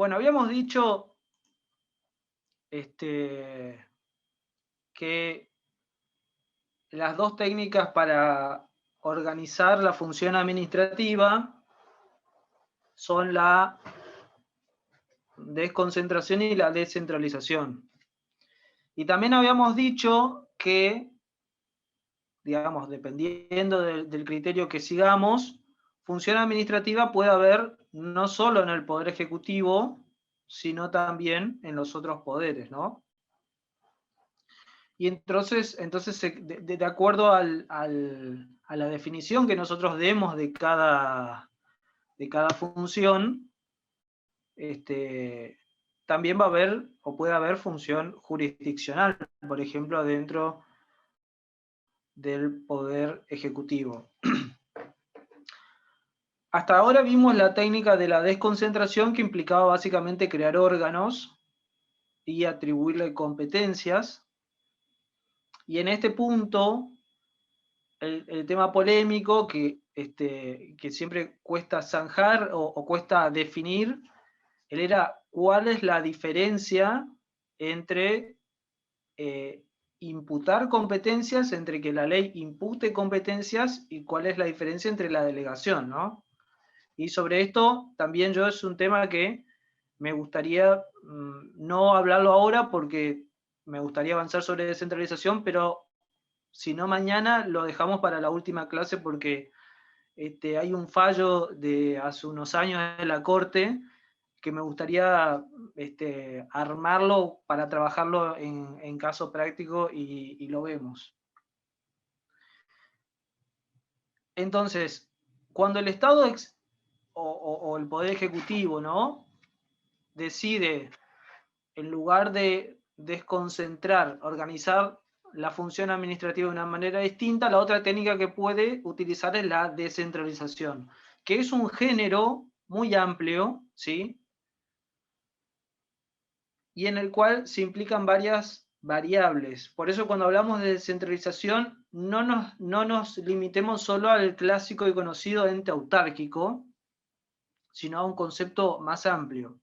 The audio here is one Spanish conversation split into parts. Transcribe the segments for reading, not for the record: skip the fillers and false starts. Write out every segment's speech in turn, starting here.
Bueno, habíamos dicho que las dos técnicas para organizar la función administrativa son la desconcentración y la descentralización. Y también habíamos dicho que, digamos, dependiendo del criterio que sigamos, función administrativa puede haber no solo en el Poder Ejecutivo, sino también en los otros poderes, ¿no? Y entonces de acuerdo a la definición que nosotros demos de cada función, también va a haber o puede haber función jurisdiccional, por ejemplo, dentro del Poder Ejecutivo. Hasta ahora vimos la técnica de la desconcentración, que implicaba básicamente crear órganos y atribuirle competencias. Y en este punto, el tema polémico que siempre cuesta zanjar o cuesta definir, era cuál es la diferencia entre imputar competencias, entre que la ley impute competencias, y cuál es la diferencia entre la delegación, ¿no? Y sobre esto también es un tema que me gustaría no hablarlo ahora, porque me gustaría avanzar sobre descentralización, pero si no mañana lo dejamos para la última clase, porque hay un fallo de hace unos años de la Corte que me gustaría armarlo para trabajarlo en caso práctico, y lo vemos. Entonces, cuando el Estado o el Poder Ejecutivo, ¿no?, decide, en lugar de desconcentrar, organizar la función administrativa de una manera distinta, la otra técnica que puede utilizar es la descentralización, que es un género muy amplio, ¿sí?, y en el cual se implican varias variables. Por eso, cuando hablamos de descentralización, no nos limitemos solo al clásico y conocido ente autárquico, sino a un concepto más amplio.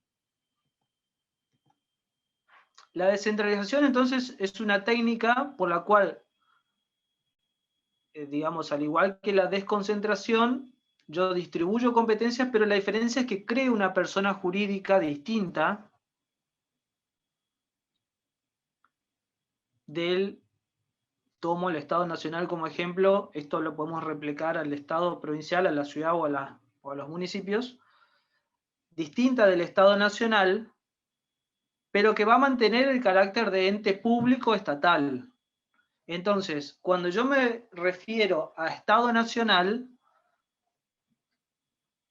La descentralización, entonces, es una técnica por la cual, digamos, al igual que la desconcentración, yo distribuyo competencias, pero la diferencia es que creo una persona jurídica distinta tomo el Estado Nacional como ejemplo. Esto lo podemos replicar al Estado provincial, a la ciudad o a los municipios, distinta del Estado Nacional, pero que va a mantener el carácter de ente público estatal. Entonces, cuando yo me refiero a Estado Nacional,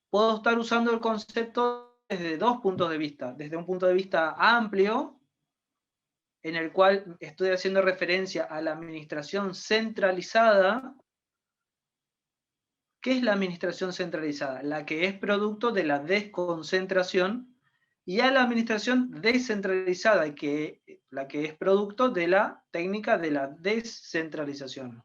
puedo estar usando el concepto desde dos puntos de vista. Desde un punto de vista amplio, en el cual estoy haciendo referencia a la administración centralizada. ¿Qué es la administración centralizada? La que es producto de la desconcentración, y a la administración descentralizada, la que es producto de la técnica de la descentralización.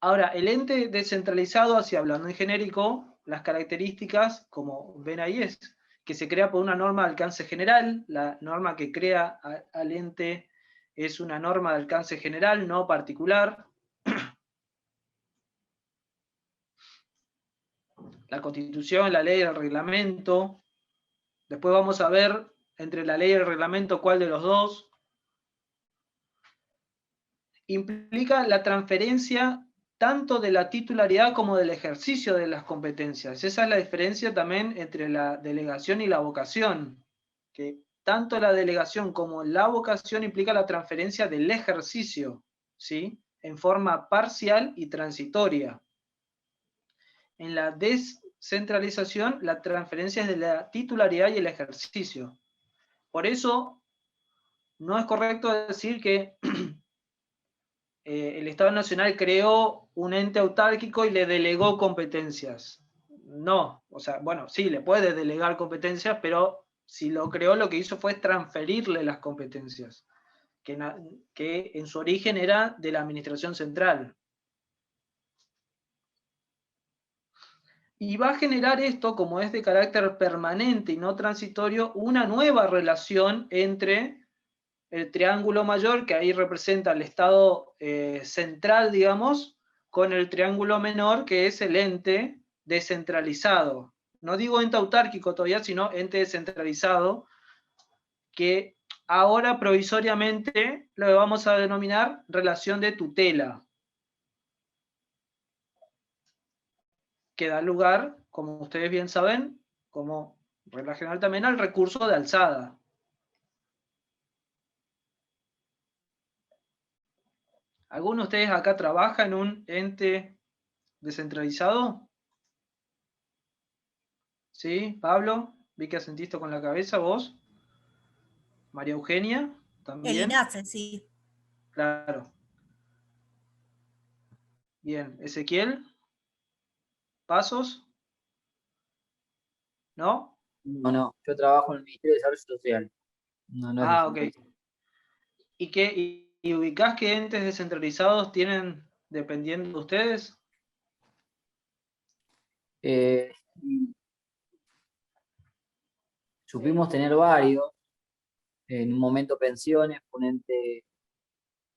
Ahora, el ente descentralizado, así hablando en genérico, las características, como ven ahí, es que se crea por una norma de alcance general. La norma que crea al ente es una norma de alcance general, no particular. La Constitución, la ley, el reglamento. Después vamos a ver entre la ley y el reglamento cuál de los dos. Implica la transferencia tanto de la titularidad como del ejercicio de las competencias. Esa es la diferencia también entre la delegación y la vocación, que tanto la delegación como la vocación implica la transferencia del ejercicio, ¿sí?, en forma parcial y transitoria. En la descentralización, la transferencia es de la titularidad y el ejercicio. Por eso, no es correcto decir que el Estado Nacional creó un ente autárquico y le delegó competencias. No, o sea, bueno, sí, le puede delegar competencias, pero si lo creó, lo que hizo fue transferirle las competencias, que en su origen era de la administración central. Y va a generar esto, como es de carácter permanente y no transitorio, una nueva relación entre el triángulo mayor, que ahí representa el estado central, digamos, con el triángulo menor, que es el ente descentralizado. No digo ente autárquico todavía, sino ente descentralizado, que ahora provisoriamente lo vamos a denominar relación de tutela, que da lugar, como ustedes bien saben, como regla general también, al recurso de alzada. ¿Alguno de ustedes acá trabaja en un ente descentralizado? ¿Sí? Pablo, vi que asentiste con la cabeza, vos. María Eugenia, El también. INASE, sí. Claro. Bien. Ezequiel, ¿Pasos? ¿No? No, yo trabajo en el Ministerio de Desarrollo Social. No es Ah, ok. descentralizado. ¿Y ubicás qué entes descentralizados tienen dependiendo de ustedes? Eh, supimos tener varios, en un momento pensiones, un ente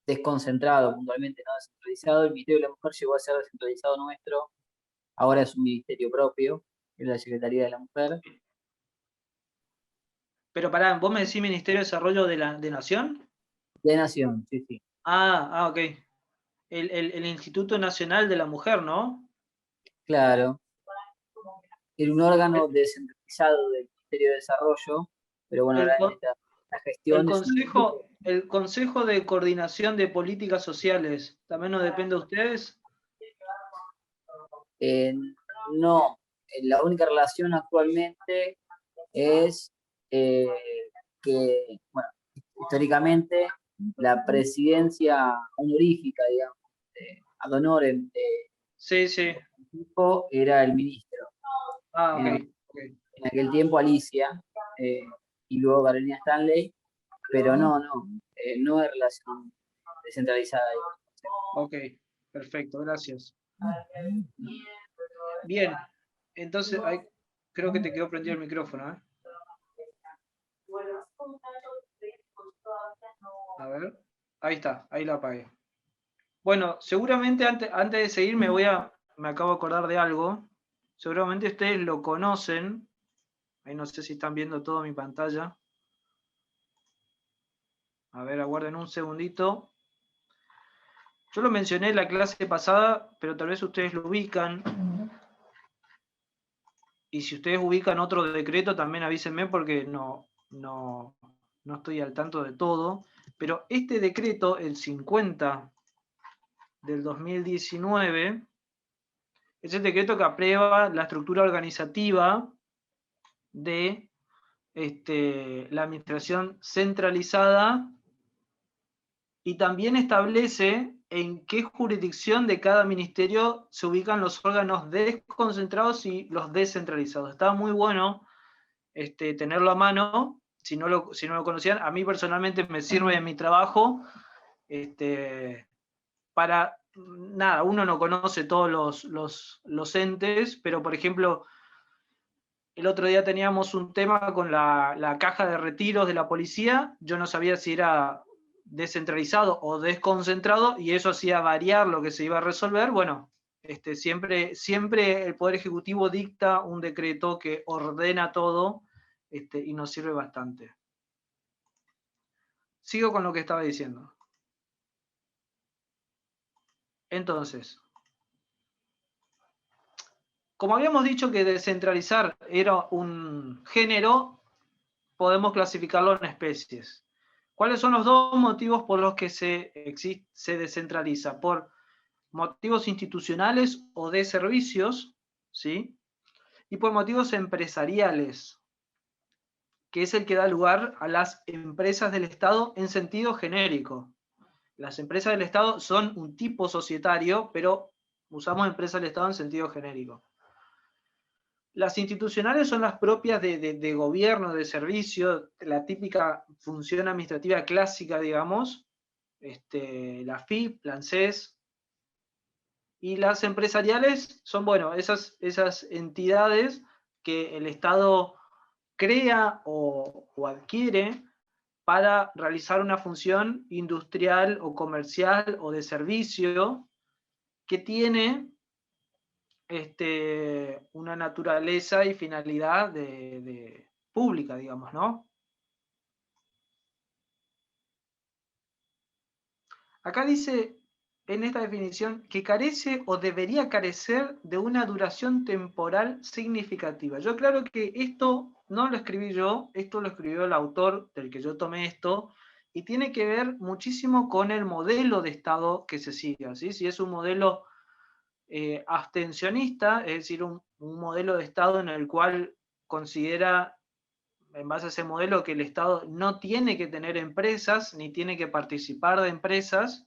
desconcentrado, puntualmente no descentralizado. El Ministerio de la Mujer llegó a ser descentralizado nuestro, ahora es un ministerio propio, es la Secretaría de la Mujer. Pero pará, ¿vos me decís Ministerio de Desarrollo de Nación? De Nación, sí, sí. Ok. El Instituto Nacional de la Mujer, ¿no? Claro, era un órgano descentralizado del Ministerio de Desarrollo, pero bueno, El, ahora en con- esta el gestión es un Consejo, el Consejo de Coordinación de Políticas Sociales, ¿también nos depende de ustedes? Eh, no, la única relación actualmente es eh, que, bueno, históricamente la presidencia honorífica, digamos, ad honorem de Sí, sí. tipo era el ministro. Ah, ok. En, Ok. en aquel tiempo Alicia y luego Carolina Stanley, pero no hay relación descentralizada ahí. Ok, perfecto, gracias. Bien, entonces creo que te quedó prendido el micrófono, ¿eh? A ver, ahí está, ahí lo apagué. Bueno, seguramente antes de seguir me acabo de acordar de algo. Seguramente ustedes lo conocen. Ahí no sé si están viendo todo mi pantalla. A ver, aguarden un segundito. Yo lo mencioné en la clase pasada, pero tal vez ustedes lo ubican. Y si ustedes ubican otro decreto, también avísenme porque no estoy al tanto de todo. Pero este decreto, el 50 del 2019, es el decreto que aprueba la estructura organizativa de la administración centralizada y también establece en qué jurisdicción de cada ministerio se ubican los órganos desconcentrados y los descentralizados. Está muy bueno tenerlo a mano, si no lo conocían. A mí personalmente me sirve en mi trabajo para, nada, uno no conoce todos los entes, pero por ejemplo, el otro día teníamos un tema con la caja de retiros de la policía, yo no sabía si era descentralizado o desconcentrado, y eso hacía variar lo que se iba a resolver. Bueno, siempre el Poder Ejecutivo dicta un decreto que ordena todo y nos sirve bastante. Sigo con lo que estaba diciendo. Entonces, como habíamos dicho que descentralizar era un género, podemos clasificarlo en especies. ¿Cuáles son los dos motivos por los que se descentraliza? Por motivos institucionales o de servicios, ¿sí? Y por motivos empresariales, que es el que da lugar a las empresas del Estado en sentido genérico. Las empresas del Estado son un tipo societario, pero usamos empresas del Estado en sentido genérico. Las institucionales son las propias de gobierno, de servicio, la típica función administrativa clásica, digamos, la FIP, la ANSES, Y las empresariales son, bueno, esas entidades que el Estado crea o adquiere para realizar una función industrial o comercial o de servicio que tiene una naturaleza y finalidad pública, digamos, ¿no? Acá dice en esta definición que carece o debería carecer de una duración temporal significativa. Yo claro que esto no lo escribí yo, esto lo escribió el autor del que yo tomé esto, y tiene que ver muchísimo con el modelo de Estado que se siga, ¿sí? Si es un modelo abstencionista, es decir, un modelo de Estado en el cual considera, en base a ese modelo, que el Estado no tiene que tener empresas, ni tiene que participar de empresas,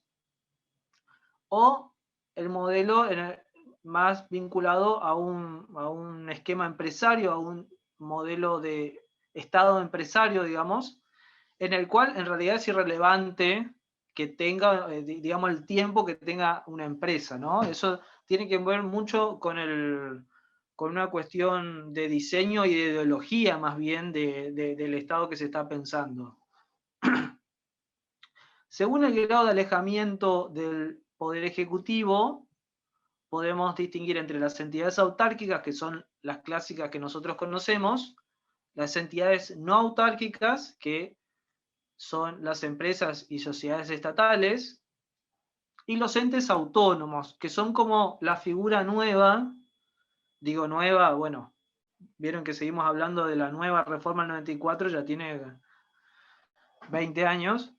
o el modelo más vinculado a un esquema empresario, a un modelo de Estado empresario, digamos, en el cual en realidad es irrelevante que tenga, digamos, el tiempo que tenga una empresa, ¿no? Eso tiene que ver mucho con una cuestión de diseño y de ideología, más bien, del Estado que se está pensando. Según el grado de alejamiento del Poder Ejecutivo, podemos distinguir entre las entidades autárquicas, que son las clásicas que nosotros conocemos, las entidades no autárquicas, que son las empresas y sociedades estatales, y los entes autónomos, que son como la figura nueva, digo nueva, bueno, vieron que seguimos hablando de la nueva reforma del 94, ya tiene 20 años,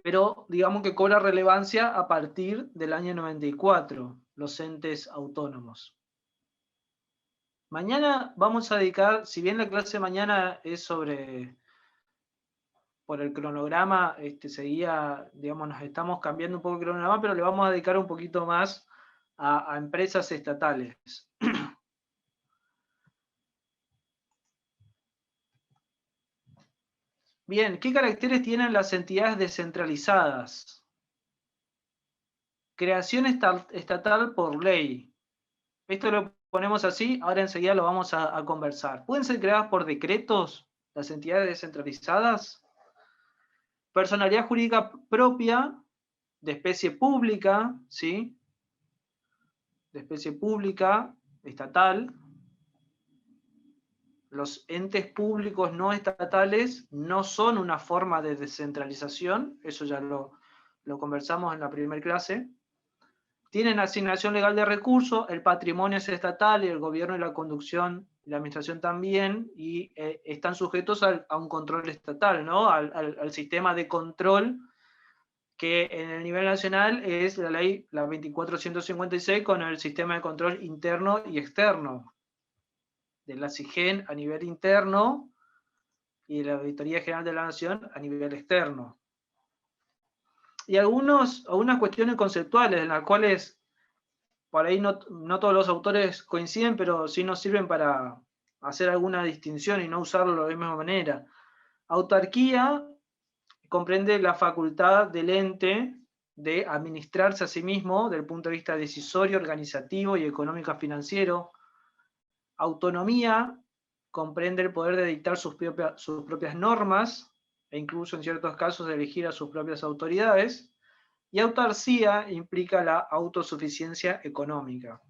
pero digamos que cobra relevancia a partir del año 94, los entes autónomos. Mañana vamos a dedicar, si bien la clase de mañana es sobre, por el cronograma, seguía, digamos, nos estamos cambiando un poco el cronograma, pero le vamos a dedicar un poquito más a empresas estatales. Bien, ¿qué caracteres tienen las entidades descentralizadas? Creación estatal por ley. Esto lo ponemos así, ahora enseguida lo vamos a conversar. ¿Pueden ser creadas por decretos las entidades descentralizadas? Personalidad jurídica propia, de especie pública, ¿sí? De especie pública, estatal. Los entes públicos no estatales no son una forma de descentralización, eso ya lo conversamos en la primera clase. Tienen asignación legal de recursos, el patrimonio es estatal y el gobierno y la conducción y la administración también, y están sujetos a un control estatal, ¿no? Al sistema de control que en el nivel nacional es la ley, la 24.156, con el sistema de control interno y externo, de la SIGEN a nivel interno y de la Auditoría General de la Nación a nivel externo. Y algunas cuestiones conceptuales en las cuales por ahí no todos los autores coinciden, pero sí nos sirven para hacer alguna distinción y no usarlo de la misma manera. Autarquía comprende la facultad del ente de administrarse a sí mismo desde el punto de vista decisorio, organizativo y económico-financiero. Autonomía comprende el poder de dictar sus propias normas e incluso en ciertos casos de elegir a sus propias autoridades. Y autarquía implica la autosuficiencia económica.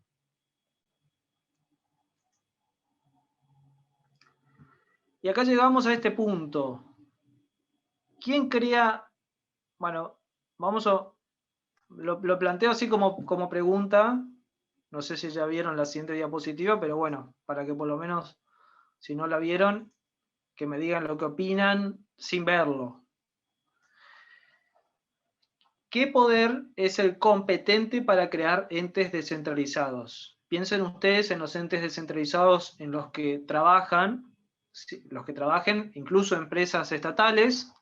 Y acá llegamos a este punto. ¿Quién crea? Bueno, lo planteo así como pregunta. No sé si ya vieron la siguiente diapositiva, pero bueno, para que por lo menos, si no la vieron, que me digan lo que opinan sin verlo. ¿Qué poder es el competente para crear entes descentralizados? Piensen ustedes en los entes descentralizados en los que trabajen, incluso empresas estatales.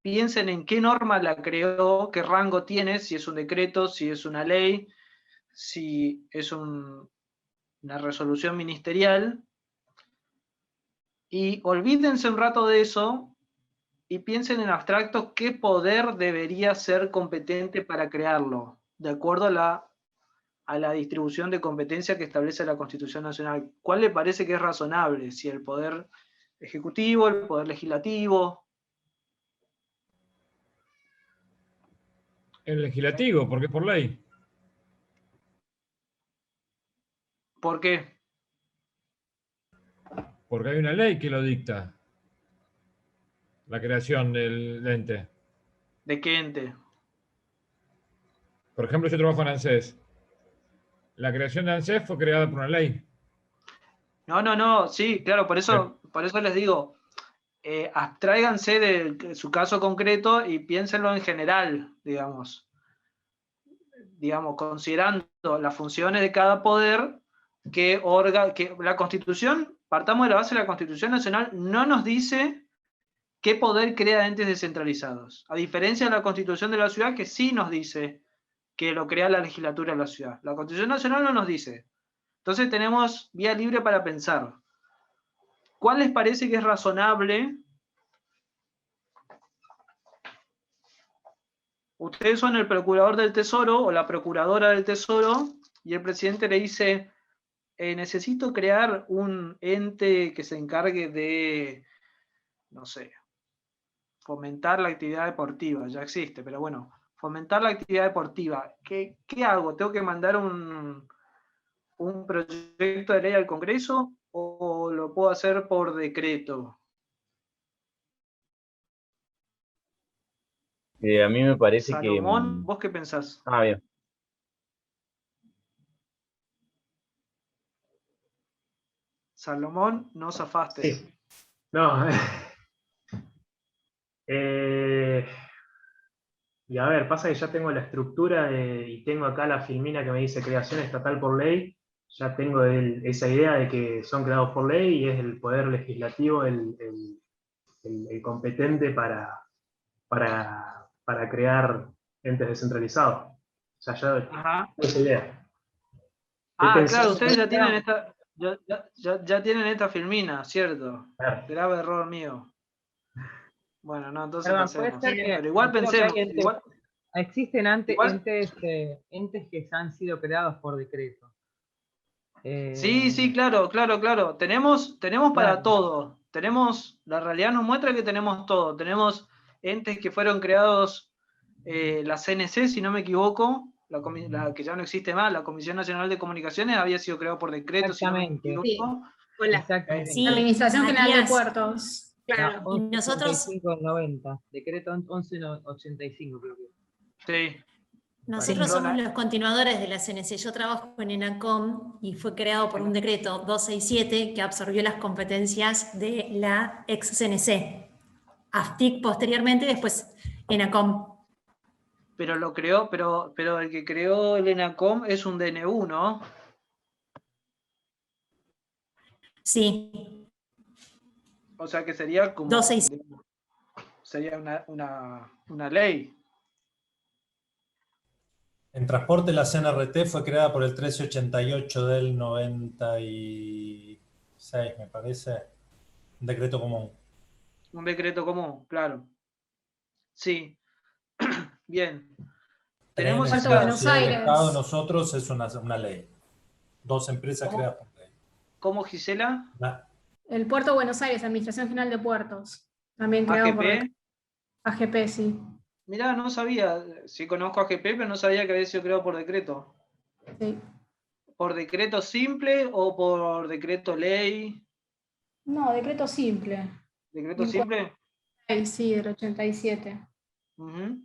Piensen en qué norma la creó, qué rango tiene, si es un decreto, si es una ley, si es una resolución ministerial. Y olvídense un rato de eso y piensen en abstracto qué poder debería ser competente para crearlo, de acuerdo a la distribución de competencia que establece la Constitución Nacional. ¿Cuál le parece que es razonable? Si el poder ejecutivo, el poder legislativo. El legislativo, porque es por ley. ¿Por qué? Porque hay una ley que lo dicta. La creación del ente. ¿De qué ente? Por ejemplo, yo trabajo en ANSES. La creación de ANSES fue creada por una ley. No, sí, claro, por eso les digo, abstráiganse de su caso concreto y piénsenlo en general, digamos, considerando las funciones de cada poder que la Constitución, partamos de la base de la Constitución Nacional, no nos dice qué poder crea entes descentralizados, a diferencia de la Constitución de la ciudad que sí nos dice que lo crea la legislatura de la ciudad. La Constitución Nacional no nos dice. Entonces tenemos vía libre para pensar. ¿Cuál les parece que es razonable? Ustedes son el procurador del Tesoro o la procuradora del Tesoro y el presidente le dice, necesito crear un ente que se encargue de, no sé, fomentar la actividad deportiva. Ya existe, pero bueno, fomentar la actividad deportiva. ¿Qué hago? ¿Tengo que mandar un proyecto de ley al Congreso o lo puedo hacer por decreto? A mí me parece que... Salomón, ¿vos qué pensás? bien. Salomón, no zafaste. Sí. No. Y a ver, pasa que ya tengo la estructura y tengo acá la filmina que me dice creación estatal por ley. Ya tengo esa idea de que son creados por ley y es el poder legislativo el competente para crear entes descentralizados. O sea, ya Ajá. tengo esa idea. Claro, ustedes ya tienen ya tienen esta filmina, ¿cierto? Claro. Grave error mío. Bueno, no, entonces Perdón, pasemos. puede ser que, Pero igual creo que pensemos. hay entes, Igual, existen igual, entes que han sido creados por decreto. sí, claro. Tenemos para Claro. todo. La realidad nos muestra que tenemos todo. Tenemos entes que fueron creados, la CNC, si no me equivoco, la que ya no existe más, la Comisión Nacional de Comunicaciones, había sido creado por decreto, si no me Exactamente. equivoco. Sí. Hola. Exactamente. Sí, Administración General de Matías. Puertos. Claro. No, Y nosotros- 1185 del 90, decreto 1185 creo que. Sí. Nosotros Vale. somos los continuadores de la CNC. Yo trabajo en ENACOM y fue creado por un decreto 267 que absorbió las competencias de la ex CNC. AFTIC posteriormente y después ENACOM. Pero lo creó, pero el que creó el ENACOM es un DNU, ¿no? Sí, O sea que sería como 267. sería una ley. En transporte, la CNRT fue creada por el 1388 del 96, me parece, un decreto común. Un decreto común, claro. Sí. Bien. Tenemos Puerto esa. Buenos Si el Aires. Estado, nosotros, es una ley. Dos empresas ¿Cómo? creadas por ley. ¿Cómo, Gisela? El Puerto de Buenos Aires, Administración General de Puertos. También creado por AGP. AGP, sí. Mirá, no sabía. Sí conozco AGP, pero no sabía que había sido creado por decreto. Sí. ¿Por decreto simple o por decreto ley? No, decreto simple. ¿Decreto simple? Sí, del 87. Ujú.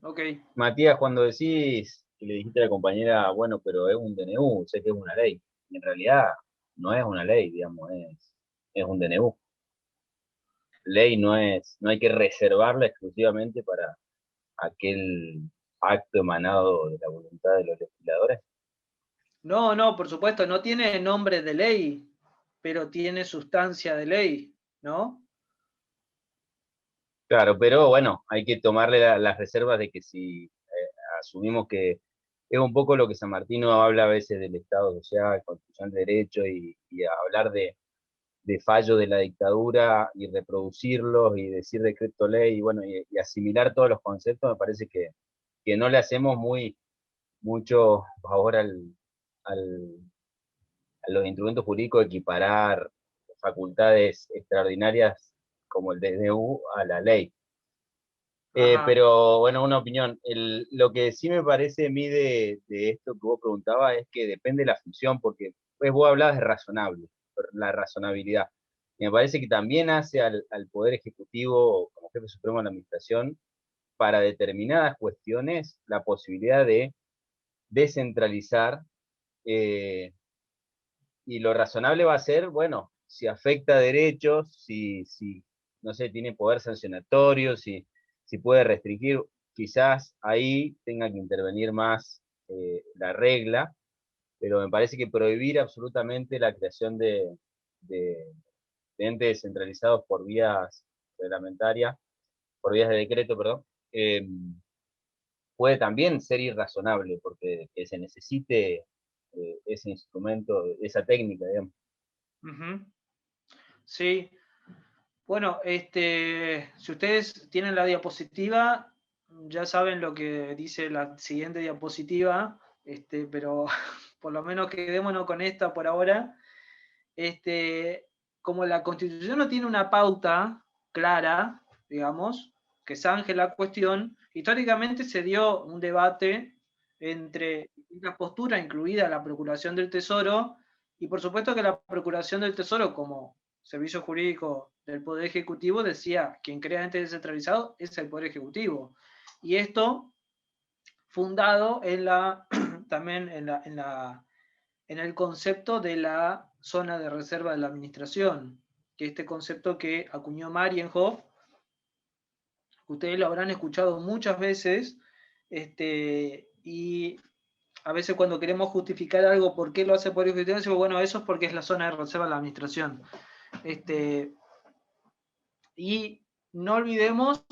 Ok. Matías, cuando decís que le dijiste a la compañera, bueno, pero es un DNU, sé que es una ley. Y en realidad no es una ley, digamos, es un DNU. Ley no hay que reservarla exclusivamente para aquel acto emanado de la voluntad de los legisladores. No, por supuesto, no tiene nombre de ley, pero tiene sustancia de ley, ¿no? Claro, pero bueno, hay que tomarle las reservas de que si asumimos que es un poco lo que San Martino habla a veces del Estado social, construcción de derecho y hablar de fallo de la dictadura y reproducirlos y decir decreto ley y, bueno, y asimilar todos los conceptos, me parece que no le hacemos mucho favor a los instrumentos jurídicos, equiparar facultades extraordinarias como el DNU a la ley. Pero bueno, una opinión. Lo que sí me parece a mí de esto que vos preguntabas es que depende de la función, porque pues, vos hablabas de razonable, la razonabilidad. Y me parece que también hace al Poder Ejecutivo, como jefe supremo de la Administración, para determinadas cuestiones, la posibilidad de descentralizar, y lo razonable va a ser, bueno, si afecta derechos, si no sé, tiene poder sancionatorio, si puede restringir, quizás ahí tenga que intervenir más la regla, pero me parece que prohibir absolutamente la creación de entes descentralizados por vías reglamentarias, por vías de decreto, perdón, puede también ser irrazonable, porque que se necesite ese instrumento, esa técnica, digamos. Sí. Bueno, si ustedes tienen la diapositiva, ya saben lo que dice la siguiente diapositiva, pero por lo menos quedémonos con esta por ahora. Como la Constitución no tiene una pauta clara, digamos, que zanje la cuestión, históricamente se dio un debate entre distintas posturas, incluida la Procuración del Tesoro, y por supuesto que la Procuración del Tesoro, como servicio jurídico del Poder Ejecutivo, decía, quien crea entes descentralizados es el Poder Ejecutivo. Y esto fundado también en el concepto de la zona de reserva de la administración, que este concepto que acuñó Marienhof, ustedes lo habrán escuchado muchas veces, y a veces cuando queremos justificar algo, ¿por qué lo hace el Poder Ejecutivo? Decimos, bueno, eso es porque es la zona de reserva de la administración. Y no olvidemos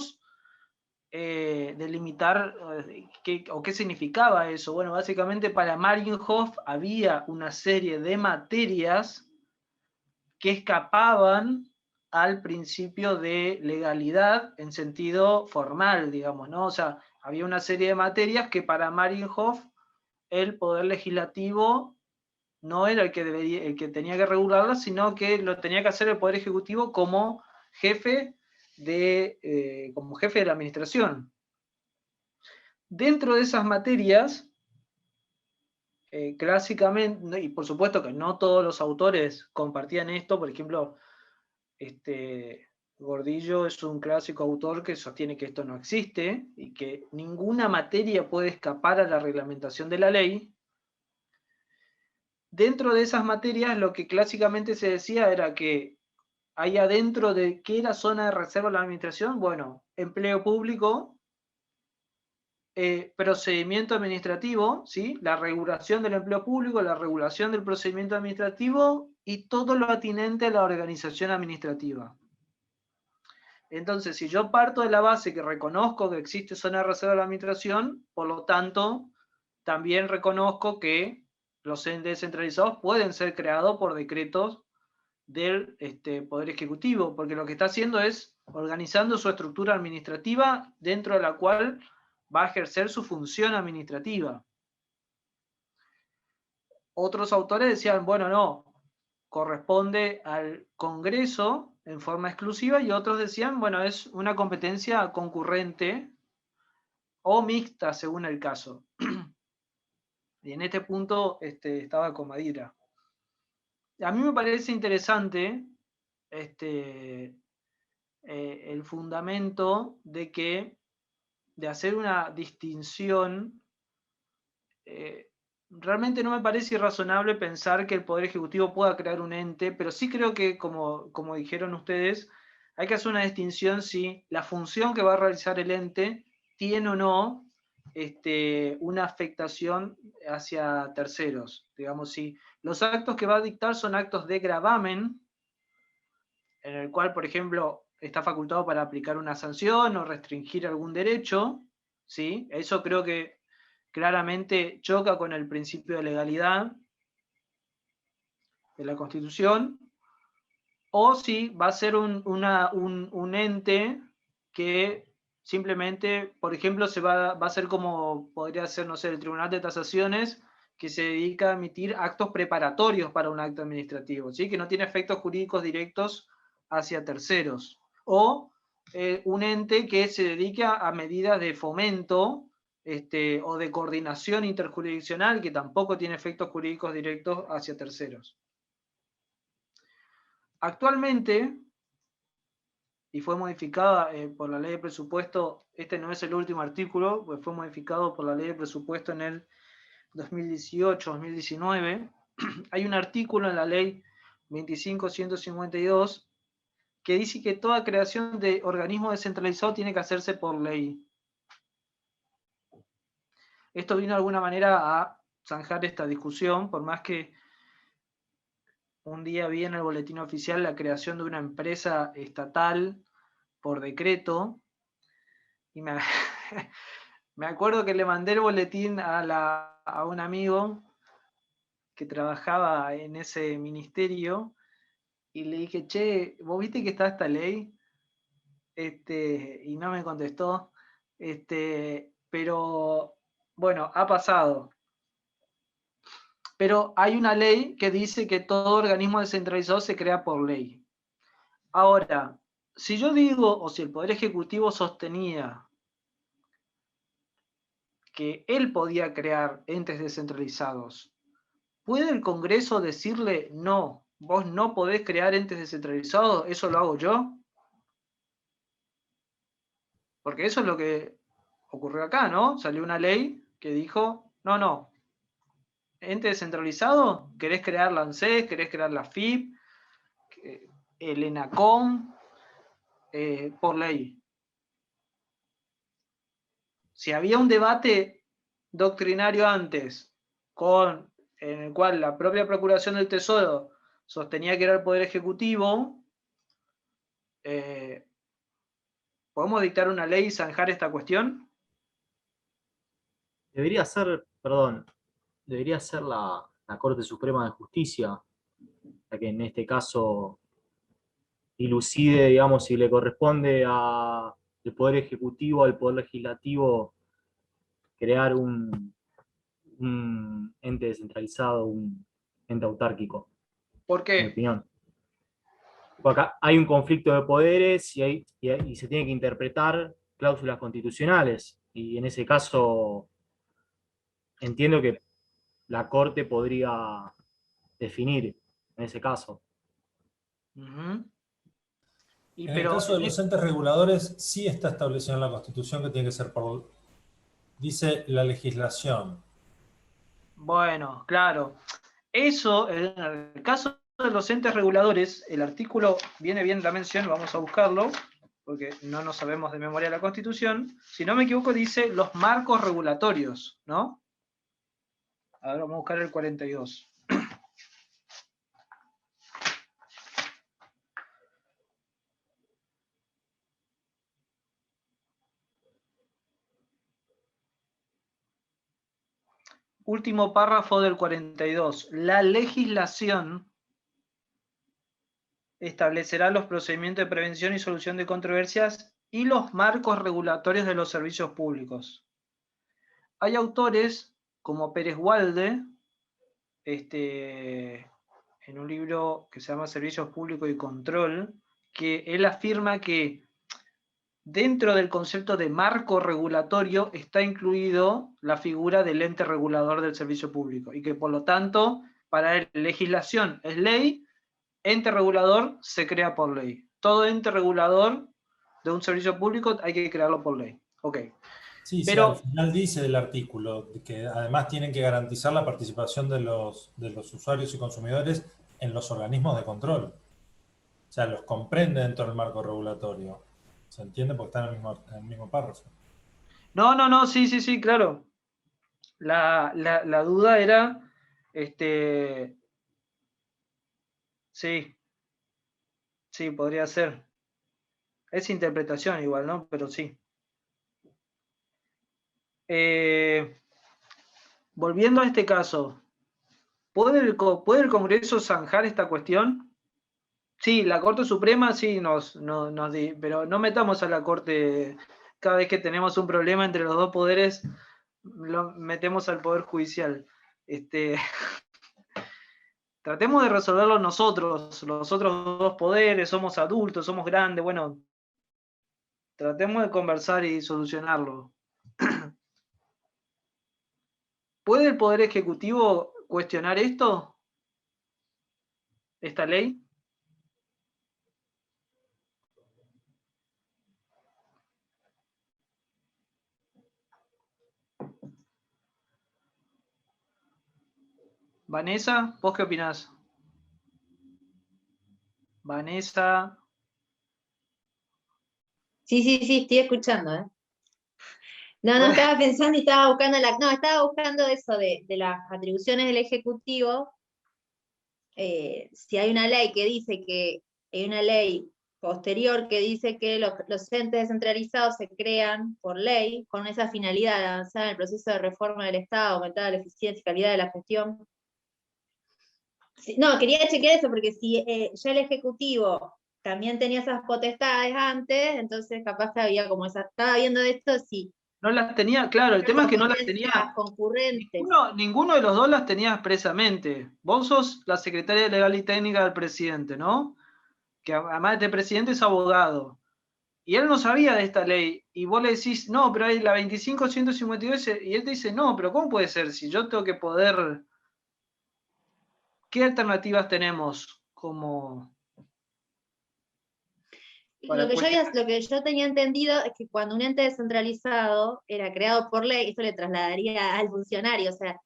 delimitar qué significaba eso. Bueno, básicamente para Marienhof había una serie de materias que escapaban al principio de legalidad en sentido formal, digamos, ¿no? O sea, había una serie de materias que para Marienhof el Poder Legislativo no era el que tenía que regularlas, sino que lo tenía que hacer el Poder Ejecutivo como jefe de la administración. Dentro de esas materias, clásicamente, y por supuesto que no todos los autores compartían esto, por ejemplo, Gordillo es un clásico autor que sostiene que esto no existe y que ninguna materia puede escapar a la reglamentación de la ley. Dentro de esas materias lo que clásicamente se decía era que hay adentro de qué era zona de reserva de la administración, bueno, empleo público, procedimiento administrativo, ¿sí? La regulación del empleo público, la regulación del procedimiento administrativo y todo lo atinente a la organización administrativa. Entonces, si yo parto de la base que reconozco que existe zona de reserva de la administración, por lo tanto, también reconozco que los entes descentralizados pueden ser creados por decretos del Poder Ejecutivo, porque lo que está haciendo es organizando su estructura administrativa dentro de la cual va a ejercer su función administrativa. Otros autores decían, bueno, no, corresponde al Congreso en forma exclusiva, y otros decían, bueno, es una competencia concurrente o mixta según el caso. Y en este punto estaba Comadira. A mí me parece interesante el fundamento de hacer una distinción. Realmente no me parece irrazonable pensar que el Poder Ejecutivo pueda crear un ente, pero sí creo que, como dijeron ustedes, hay que hacer una distinción si la función que va a realizar el ente tiene o no una afectación hacia terceros. Digamos, si los actos que va a dictar son actos de gravamen, en el cual, por ejemplo, está facultado para aplicar una sanción o restringir algún derecho, ¿sí? Eso creo que claramente choca con el principio de legalidad de la Constitución. o si va a ser un ente que simplemente, por ejemplo, va a ser como podría ser, no sé, el Tribunal de Tasaciones, que se dedica a emitir actos preparatorios para un acto administrativo, ¿sí? Que no tiene efectos jurídicos directos hacia terceros. O un ente que se dedica a medidas de fomento o de coordinación interjurisdiccional, que tampoco tiene efectos jurídicos directos hacia terceros. Actualmente, y fue modificada por la ley de presupuesto, este no es el último artículo, pues fue modificado por la ley de presupuesto en el 2018-2019, hay un artículo en la ley 25.152 que dice que toda creación de organismo descentralizado tiene que hacerse por ley. Esto vino de alguna manera a zanjar esta discusión, por más que un día vi en el boletín oficial la creación de una empresa estatal por decreto, y me acuerdo que le mandé el boletín a un amigo que trabajaba en ese ministerio, y le dije, che, ¿vos viste que está esta ley? Y no me contestó, pero bueno, ha pasado. Pero hay una ley que dice que todo organismo descentralizado se crea por ley. Ahora, si yo digo, o si el Poder Ejecutivo sostenía que él podía crear entes descentralizados, ¿puede el Congreso decirle, no, vos no podés crear entes descentralizados, eso lo hago yo? Porque eso es lo que ocurrió acá, ¿no? Salió una ley que dijo, no, ente descentralizado, querés crear la ANSES, querés crear la FIP, el ENACOM, por ley. Si había un debate doctrinario antes, en el cual la propia Procuración del Tesoro sostenía que era el Poder Ejecutivo, ¿podemos dictar una ley y zanjar esta cuestión? Debería ser la Corte Suprema de Justicia, la que en este caso dilucide, digamos, si le corresponde al Poder Ejecutivo, al Poder Legislativo, crear un ente descentralizado, un ente autárquico. ¿Por En mi qué? opinión. Porque acá hay un conflicto de poderes y se tiene que interpretar cláusulas constitucionales. Y en ese caso entiendo que la Corte podría definir en ese caso. Uh-huh. En el caso de los entes reguladores, sí está establecido en la Constitución que tiene que ser por, dice la legislación. Bueno, claro. Eso, en el caso de los entes reguladores, el artículo viene bien la mención, vamos a buscarlo, porque no nos sabemos de memoria la Constitución. Si no me equivoco, dice los marcos regulatorios, ¿no? A ver, vamos a buscar el 42. Último párrafo del 42. La legislación establecerá los procedimientos de prevención y solución de controversias y los marcos regulatorios de los servicios públicos. Hay autores como Pérez Walde, en un libro que se llama Servicios Públicos y Control, que él afirma que dentro del concepto de marco regulatorio está incluido la figura del ente regulador del servicio público y que por lo tanto para él legislación es ley, ente regulador se crea por ley. Todo ente regulador de un servicio público hay que crearlo por ley. Ok. Sí, pero al final dice el artículo que además tienen que garantizar la participación de los usuarios y consumidores en los organismos de control. O sea, los comprende dentro del marco regulatorio. ¿Se entiende? Porque está en el mismo párrafo. No, sí, claro. La duda era, sí, podría ser. Es interpretación igual, ¿no? Pero sí. Volviendo a este caso, ¿puede el Congreso zanjar esta cuestión? Sí, la Corte Suprema sí pero no metamos a la Corte cada vez que tenemos un problema entre los dos poderes, lo metemos al Poder Judicial. Tratemos de resolverlo nosotros, los otros dos poderes, somos adultos, somos grandes, bueno, tratemos de conversar y solucionarlo. ¿Puede el Poder Ejecutivo cuestionar esto? ¿Esta ley? Vanessa, ¿vos qué opinás? Vanessa. Sí, estoy escuchando, ¿eh? No, estaba pensando y estaba buscando estaba buscando eso de las atribuciones del Ejecutivo. Si hay una ley que dice que, hay una ley posterior que dice que los entes descentralizados se crean por ley con esa finalidad de avanzar en el proceso de reforma del Estado, aumentar la eficiencia y calidad de la gestión. No, quería chequear eso, porque si ya el Ejecutivo también tenía esas potestades antes, entonces capaz que había como esa, estaba viendo esto, sí. No las tenía, claro, el tema es que no las tenía. Concurrentes. Ninguno de los dos las tenía expresamente. Vos sos la secretaria legal y técnica del presidente, ¿no? Que además de presidente es abogado. Y él no sabía de esta ley. Y vos le decís, no, pero hay la 25.152, y él te dice, no, pero ¿cómo puede ser? Si yo tengo que poder. ¿Qué alternativas tenemos como. Lo que yo tenía entendido es que cuando un ente descentralizado era creado por ley, esto le trasladaría al funcionario, o sea,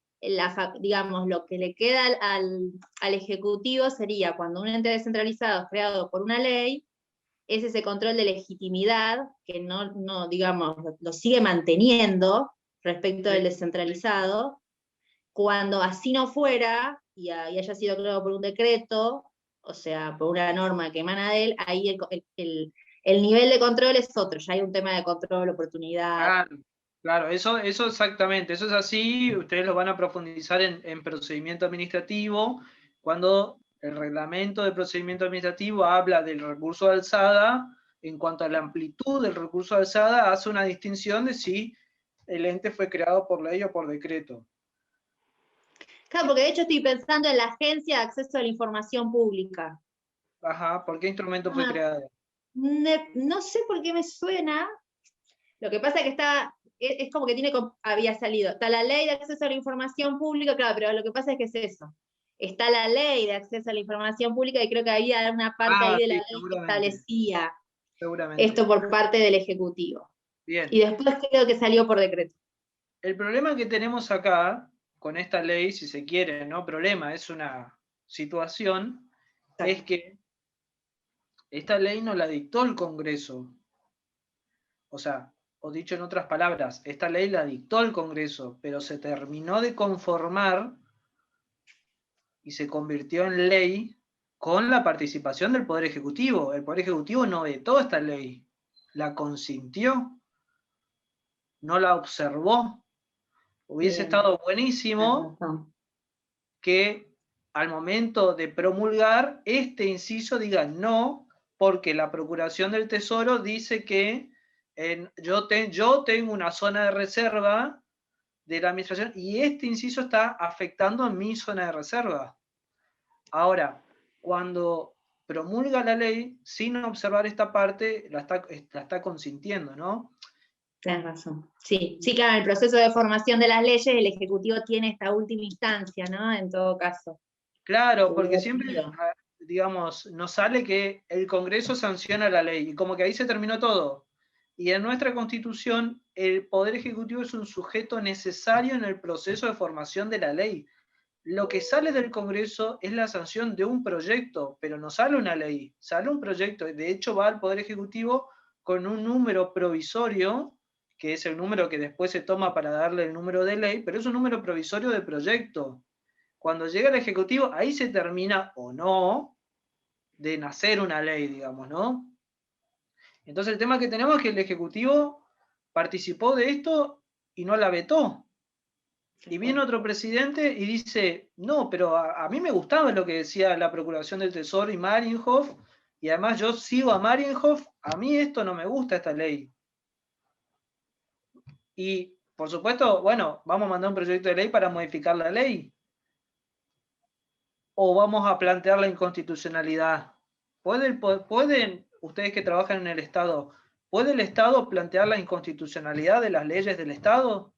digamos, lo que le queda al Ejecutivo sería cuando un ente descentralizado es creado por una ley, es ese control de legitimidad que no digamos, lo sigue manteniendo respecto del descentralizado. Cuando así no fuera, y haya sido creado por un decreto, o sea, por una norma que emana de él, ahí el nivel de control es otro, ya hay un tema de control, oportunidad. Claro, eso exactamente, eso es así, ustedes lo van a profundizar en procedimiento administrativo, cuando el reglamento de procedimiento administrativo habla del recurso de alzada, en cuanto a la amplitud del recurso de alzada, hace una distinción de si el ente fue creado por ley o por decreto. Claro, porque de hecho estoy pensando en la Agencia de Acceso a la Información Pública. Ajá, ¿por qué instrumento fue creado? No sé por qué me suena. Lo que pasa es que es como que había salido. Está la Ley de Acceso a la Información Pública, claro, pero lo que pasa es que es eso. Está la Ley de Acceso a la Información Pública y creo que había una parte ahí de la ley que establecía esto por parte del Ejecutivo. Bien. Y después creo que salió por decreto. El problema que tenemos acá con esta ley, si se quiere, no problema, es una situación, es que esta ley no la dictó el Congreso. O sea, o dicho en otras palabras, esta ley la dictó el Congreso, pero se terminó de conformar y se convirtió en ley con la participación del Poder Ejecutivo. El Poder Ejecutivo no vetó esta ley, la consintió, no la observó. Hubiese estado buenísimo que al momento de promulgar este inciso diga no, porque la Procuración del Tesoro dice que yo tengo una zona de reserva de la administración y este inciso está afectando a mi zona de reserva. Ahora, cuando promulga la ley, sin observar esta parte, la está consintiendo, ¿no? Tienes razón. Sí, claro, en el proceso de formación de las leyes, el Ejecutivo tiene esta última instancia, ¿no? En todo caso. Claro, porque siempre, digamos, nos sale que el Congreso sanciona la ley, y como que ahí se terminó todo. Y en nuestra Constitución, el Poder Ejecutivo es un sujeto necesario en el proceso de formación de la ley. Lo que sale del Congreso es la sanción de un proyecto, pero no sale una ley, sale un proyecto. De hecho, va al Poder Ejecutivo con un número provisorio, que es el número que después se toma para darle el número de ley, pero es un número provisorio de proyecto. Cuando llega el Ejecutivo, ahí se termina o no de nacer una ley, digamos, ¿no? Entonces el tema que tenemos es que el Ejecutivo participó de esto y no la vetó. Y viene otro presidente y dice, no, pero a mí me gustaba lo que decía la Procuración del Tesoro y Marienhof, y además yo sigo a Marienhof, a mí esto no me gusta, esta ley. Y, por supuesto, bueno, vamos a mandar un proyecto de ley para modificar la ley. ¿O vamos a plantear la inconstitucionalidad? ¿Pueden ustedes que trabajan en el Estado, ¿puede el Estado plantear la inconstitucionalidad de las leyes del Estado?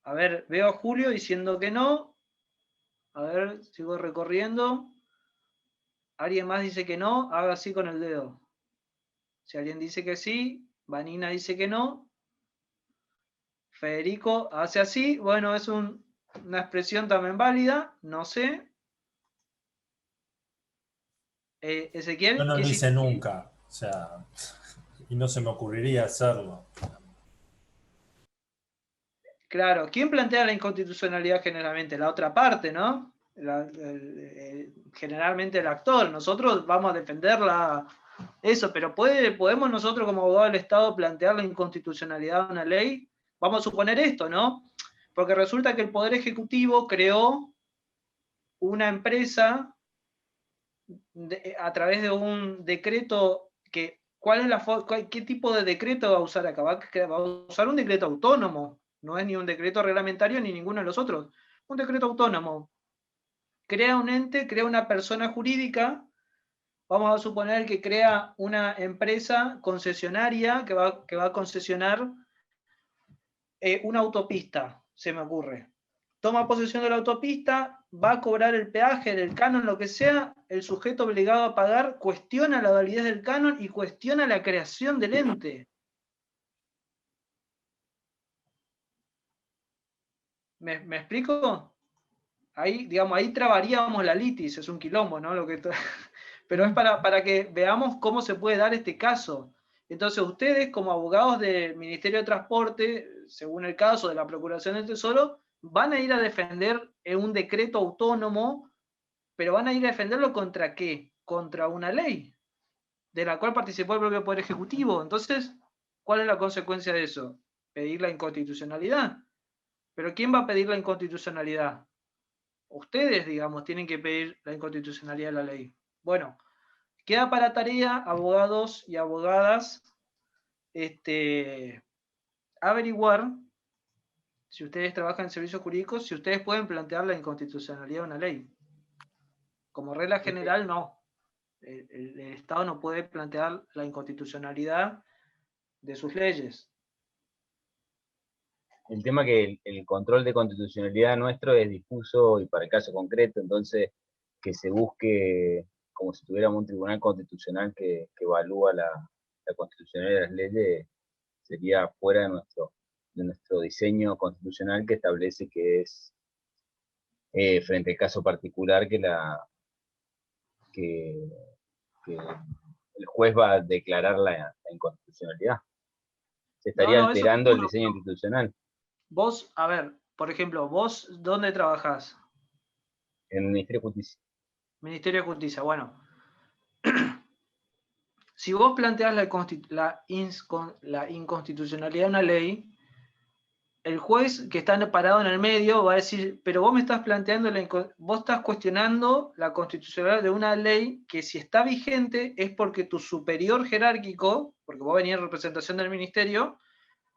A ver, veo a Julio diciendo que no. A ver, sigo recorriendo. ¿Alguien más dice que no? Haga así con el dedo. Si alguien dice que sí, Vanina dice que no. Federico hace así. Bueno, es una expresión también válida. No sé. Ezequiel. Yo no ¿qué lo hice si- nunca, o sea, y no se me ocurriría hacerlo. Claro, ¿quién plantea la inconstitucionalidad generalmente? La otra parte, ¿no? Generalmente el actor. Nosotros vamos a defenderla, eso, pero ¿podemos nosotros como abogado del Estado plantear la inconstitucionalidad de una ley? Vamos a suponer esto, ¿no? Porque resulta que el Poder Ejecutivo creó una empresa a través de un decreto que, ¿qué tipo de decreto va a usar acá? Va a usar un decreto autónomo. No es ni un decreto reglamentario ni ninguno de los otros. Un decreto autónomo. Crea un ente, crea una persona jurídica. Vamos a suponer que crea una empresa concesionaria que va a concesionar una autopista, se me ocurre. Toma posesión de la autopista, va a cobrar el peaje, del canon, lo que sea, el sujeto obligado a pagar cuestiona la validez del canon y cuestiona la creación del ente. ¿Me explico? Ahí, digamos, ahí trabaríamos la litis, es un quilombo, ¿no? Pero es para que veamos cómo se puede dar este caso. Entonces, ustedes, como abogados del Ministerio de Transporte, según el caso de la Procuración del Tesoro, van a ir a defender un decreto autónomo, pero van a ir a defenderlo ¿contra qué? Contra una ley, de la cual participó el propio Poder Ejecutivo. Entonces, ¿cuál es la consecuencia de eso? Pedir la inconstitucionalidad. ¿Pero quién va a pedir la inconstitucionalidad? Ustedes, digamos, tienen que pedir la inconstitucionalidad de la ley. Bueno, queda para tarea, abogados y abogadas, averiguar, si ustedes trabajan en servicios jurídicos, si ustedes pueden plantear la inconstitucionalidad de una ley. Como regla general, no. El Estado no puede plantear la inconstitucionalidad de sus leyes. El tema que el control de constitucionalidad nuestro es difuso y para el caso concreto, entonces que se busque como si tuviéramos un tribunal constitucional que evalúa la constitucionalidad de las leyes, sería fuera de nuestro diseño constitucional que establece que es frente al caso particular que el juez va a declarar la inconstitucionalidad. Se estaría No, eso alterando el seguro. diseño institucional. Vos, a ver, por ejemplo, vos, ¿dónde trabajás? En el Ministerio de Justicia. Ministerio de Justicia, bueno. Si vos planteás la inconstitucionalidad de una ley, el juez que está parado en el medio va a decir, pero vos me estás planteando, vos estás cuestionando la constitucionalidad de una ley que si está vigente es porque tu superior jerárquico, porque vos venís en representación del ministerio,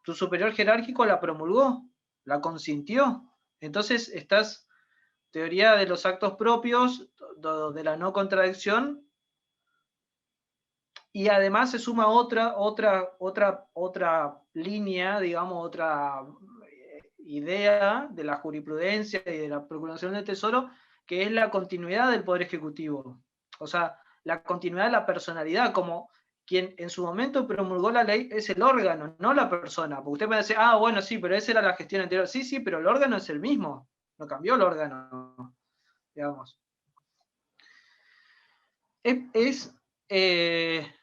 tu superior jerárquico la promulgó, la consintió. Entonces estás, teoría de los actos propios, de la no contradicción, y además se suma otra línea, digamos, otra idea de la jurisprudencia y de la Procuración del Tesoro, que es la continuidad del Poder Ejecutivo. O sea, la continuidad de la personalidad, como quien en su momento promulgó la ley es el órgano, no la persona. Porque usted puede decir, ah, bueno, sí, pero esa era la gestión anterior. Sí, sí, pero el órgano es el mismo. No cambió el órgano, digamos.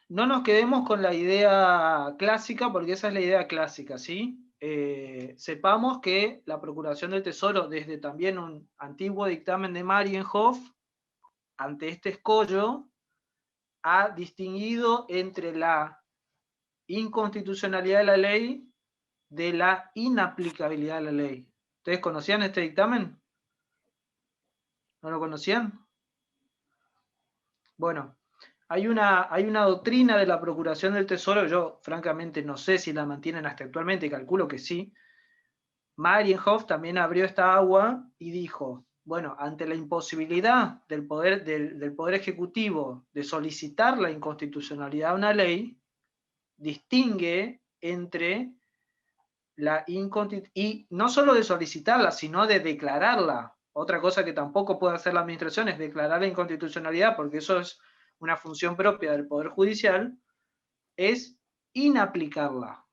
No nos quedemos con la idea clásica, porque esa es la idea clásica, ¿sí? Sepamos que la Procuración del Tesoro, desde también un antiguo dictamen de Marienhof, ante este escollo, ha distinguido entre la inconstitucionalidad de la ley de la inaplicabilidad de la ley. ¿Ustedes conocían este dictamen? ¿No lo conocían? Bueno, hay una doctrina de la Procuración del Tesoro, yo francamente no sé si la mantienen hasta actualmente, calculo que sí. Marienhof también abrió esta agua y dijo, bueno, ante la imposibilidad del poder ejecutivo de solicitar la inconstitucionalidad de una ley, distingue entre la y no solo de solicitarla, sino de declararla. Otra cosa que tampoco puede hacer la administración es declarar la inconstitucionalidad, porque eso es una función propia del Poder Judicial, es inaplicarla.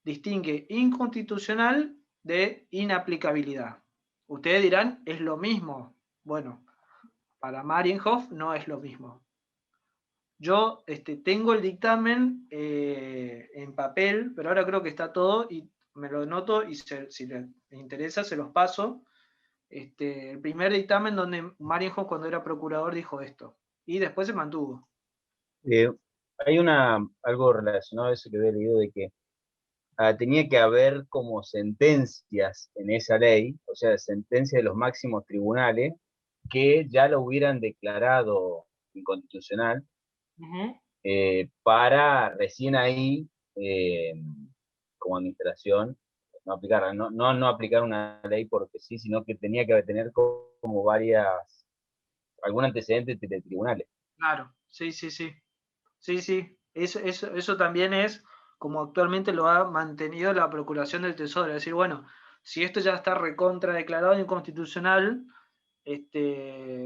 Distingue inconstitucional de inaplicabilidad. Ustedes dirán, es lo mismo. Bueno, para Marienhof no es lo mismo. Yo tengo el dictamen en papel, pero ahora creo que está todo y me lo noto y si les interesa se los paso. El primer dictamen donde Marienhof cuando era procurador dijo esto y después se mantuvo. Hay algo relacionado a eso que había leído de que tenía que haber como sentencias en esa ley, o sea, sentencias de los máximos tribunales que ya lo hubieran declarado inconstitucional, para recién ahí, como administración, no aplicarla, no aplicar una ley porque sí, sino que tenía que tener como algún antecedente de tribunales. Claro, sí. Sí, eso también es como actualmente lo ha mantenido la Procuración del Tesoro. Es decir, bueno, si esto ya está recontra declarado inconstitucional,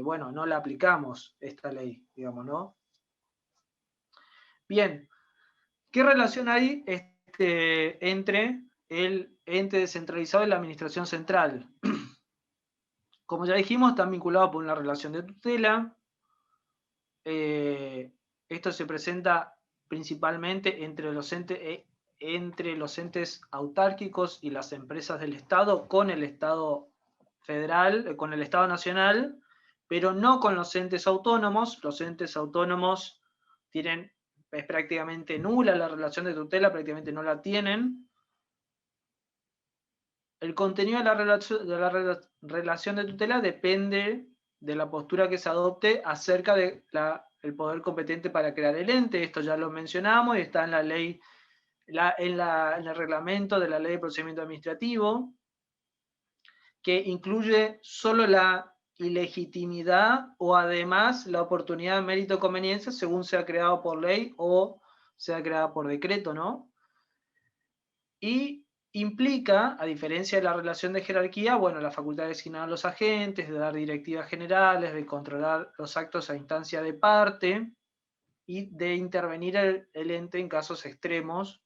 bueno, no la aplicamos, esta ley, digamos, ¿no? Bien, ¿qué relación hay entre el ente descentralizado y la administración central? Como ya dijimos, están vinculados por una relación de tutela. Esto se presenta principalmente entre los entes autárquicos y las empresas del Estado, con el Estado federal, con el Estado nacional, pero no con los entes autónomos. Los entes autónomos es prácticamente nula la relación de tutela, prácticamente no la tienen. El contenido de la relación de tutela depende de la postura que se adopte acerca del poder competente para crear el ente. Esto ya lo mencionamos y está en la ley, en el reglamento de la Ley de Procedimiento Administrativo, que incluye solo la ilegitimidad o además la oportunidad de mérito o conveniencia según sea creado por ley o sea creada por decreto, ¿no? Y implica, a diferencia de la relación de jerarquía, bueno, la facultad de designar a los agentes, de dar directivas generales, de controlar los actos a instancia de parte y de intervenir el ente en casos extremos.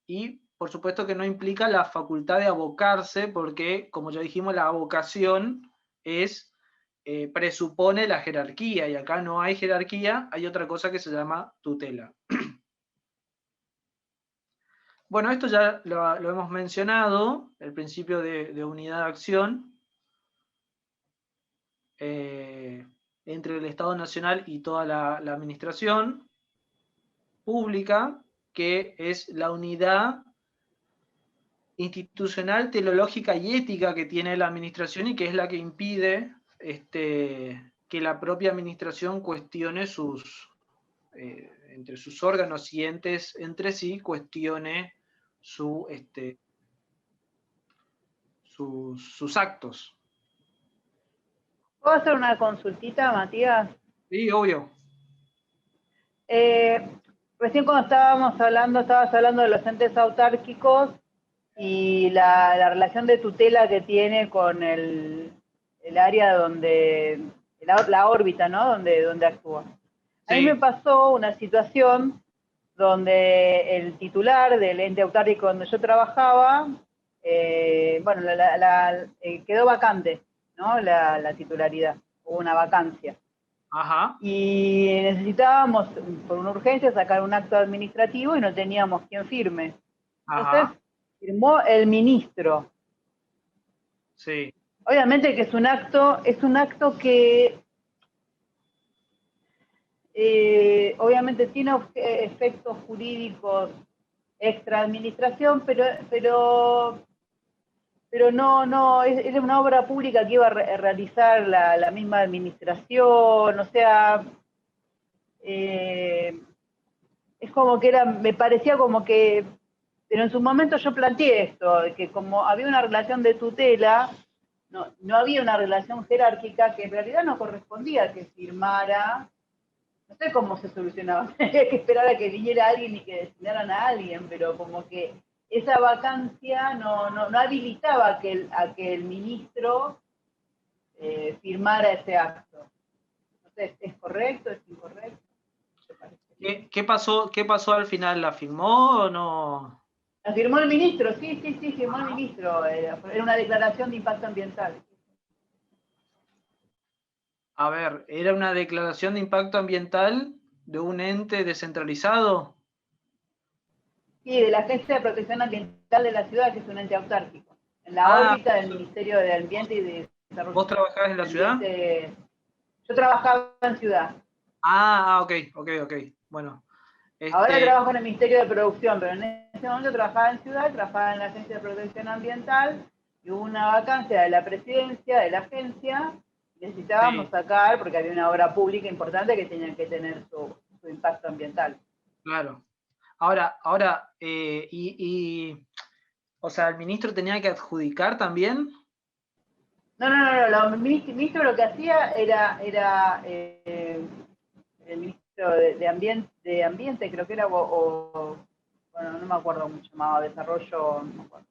Y por supuesto que no implica la facultad de abocarse, porque, como ya dijimos, la abocación presupone la jerarquía, y acá no hay jerarquía, hay otra cosa que se llama tutela. Bueno, esto ya lo hemos mencionado, el principio de unidad de acción entre el Estado Nacional y toda la administración pública, que es la unidad institucional, teleológica y ética que tiene la administración y que es la que impide que la propia administración cuestione entre sus órganos y entes entre sí, cuestione sus actos. ¿Puedo hacer una consultita, Matías? Sí, obvio. Recién cuando estabas hablando de los entes autárquicos y la relación de tutela que tiene con el área donde, la órbita, ¿no? Donde actúa. A mí me pasó una situación donde el titular del ente autárquico donde yo trabajaba, bueno, quedó vacante, ¿no? La titularidad, hubo una vacancia. Ajá. Y necesitábamos, por una urgencia, sacar un acto administrativo y no teníamos quien firme. Entonces, firmó el ministro. Sí. Obviamente que es un acto que obviamente tiene efectos jurídicos extra administración, pero no, era una obra pública que iba a realizar la misma administración, o sea, es como que me parecía como que, pero en su momento yo planteé esto, que como había una relación de tutela, no había una relación jerárquica que en realidad no correspondía que firmara. No sé cómo se solucionaba, tenía que esperar a que viniera alguien y que designaran a alguien, pero como que esa vacancia no habilitaba a que el ministro firmara ese acto. Entonces, ¿es correcto? ¿Es incorrecto? ¿Qué pasó al final? ¿La firmó o no? La firmó el ministro, sí, firmó el ministro. Era una declaración de impacto ambiental. A ver, ¿era una declaración de impacto ambiental de un ente descentralizado? Sí, de la Agencia de Protección Ambiental de la ciudad, que es un ente autárquico, en la órbita del Ministerio de Ambiente y de Desarrollo. ¿Vos trabajabas en la ciudad? Yo trabajaba en ciudad. Ok. Bueno. Ahora trabajo en el Ministerio de Producción, pero en ese momento trabajaba en ciudad, trabajaba en la Agencia de Protección Ambiental, y hubo una vacancia de la presidencia de la agencia, necesitábamos sacar, porque había una obra pública importante que tenía que tener su impacto ambiental. Claro. Ahora, o sea, ¿el ministro tenía que adjudicar también? No, el ministro lo que hacía era el ministro de Ambiente, creo que era, bueno, no me acuerdo mucho, llamaba Desarrollo, no me acuerdo.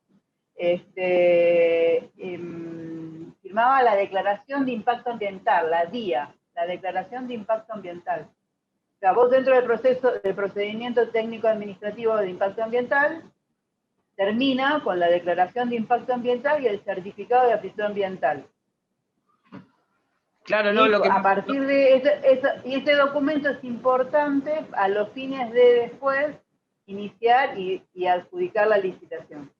Firmaba la Declaración de Impacto Ambiental, la DIA, la Declaración de Impacto Ambiental. O sea, vos dentro del procedimiento técnico administrativo de impacto ambiental, termina con la Declaración de Impacto Ambiental y el Certificado de Aptitud Ambiental. Claro, no, lo que... A partir de ese documento es importante a los fines de después iniciar y adjudicar la licitación.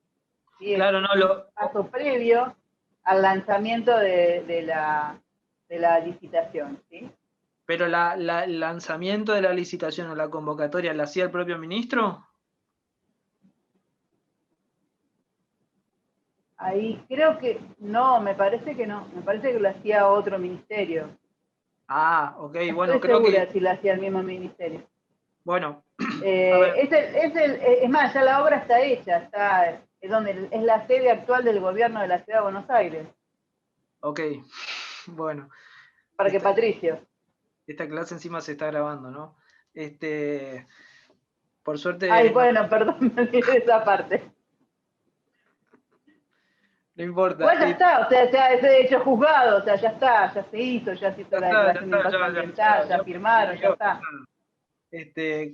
¿Sí? Claro, no, un paso previo al lanzamiento de la licitación, ¿sí? Pero el lanzamiento de la licitación o la convocatoria, ¿la hacía el propio ministro? Ahí creo que no, me parece que no, me parece que lo hacía otro ministerio. Ok, bueno, estoy creo segura que... si lo hacía el mismo ministerio. Bueno, es más, ya la obra está hecha, es la sede actual del gobierno de la ciudad de Buenos Aires. Ok, bueno. Parque Patricio. Esta clase encima se está grabando, ¿no? Por suerte... Ay, bueno, perdón, me olvidé de esa parte. No importa. Bueno, ya está, o sea, ese hecho juzgado, o sea, ya está, ya se hizo la declaración de impacto ambiental, ya firmaron, ya está.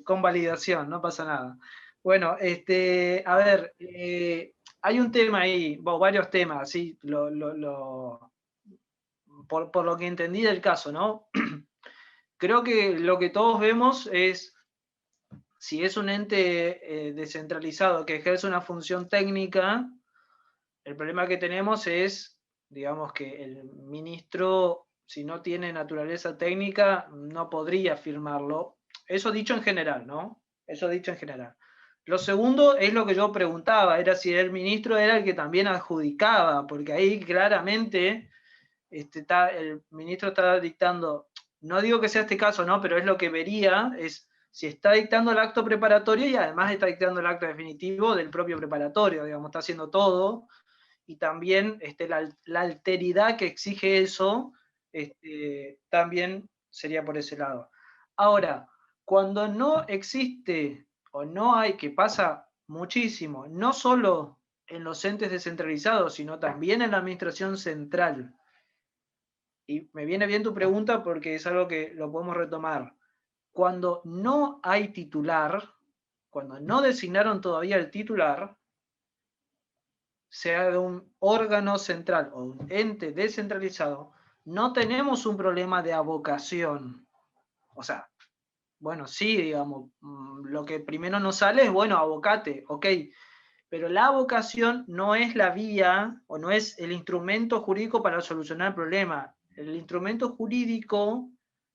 Con validación, no pasa nada. Bueno, a ver, hay un tema ahí, varios temas, ¿sí? Por lo que entendí del caso, ¿no? Creo que lo que todos vemos es, si es un ente descentralizado que ejerce una función técnica, el problema que tenemos es, digamos, que el ministro, si no tiene naturaleza técnica, no podría firmarlo. Eso dicho en general, ¿no? Eso dicho en general. Lo segundo es lo que yo preguntaba, era si el ministro era el que también adjudicaba, porque ahí claramente el ministro está dictando, no digo que sea este caso, ¿no? Pero es lo que vería, es si está dictando el acto preparatorio y además está dictando el acto definitivo del propio preparatorio, digamos, está haciendo todo. Y también la alteridad que exige eso, también sería por ese lado. Ahora, cuando no existe o no hay, que pasa muchísimo, no solo en los entes descentralizados, sino también en la administración central. Y me viene bien tu pregunta porque es algo que lo podemos retomar. Cuando no hay titular, cuando no designaron todavía el titular, sea de un órgano central o un ente descentralizado, no tenemos un problema de avocación. O sea, bueno, sí, digamos, lo que primero nos sale es, bueno, abocate, ok, pero la avocación no es la vía o no es el instrumento jurídico para solucionar el problema. El instrumento jurídico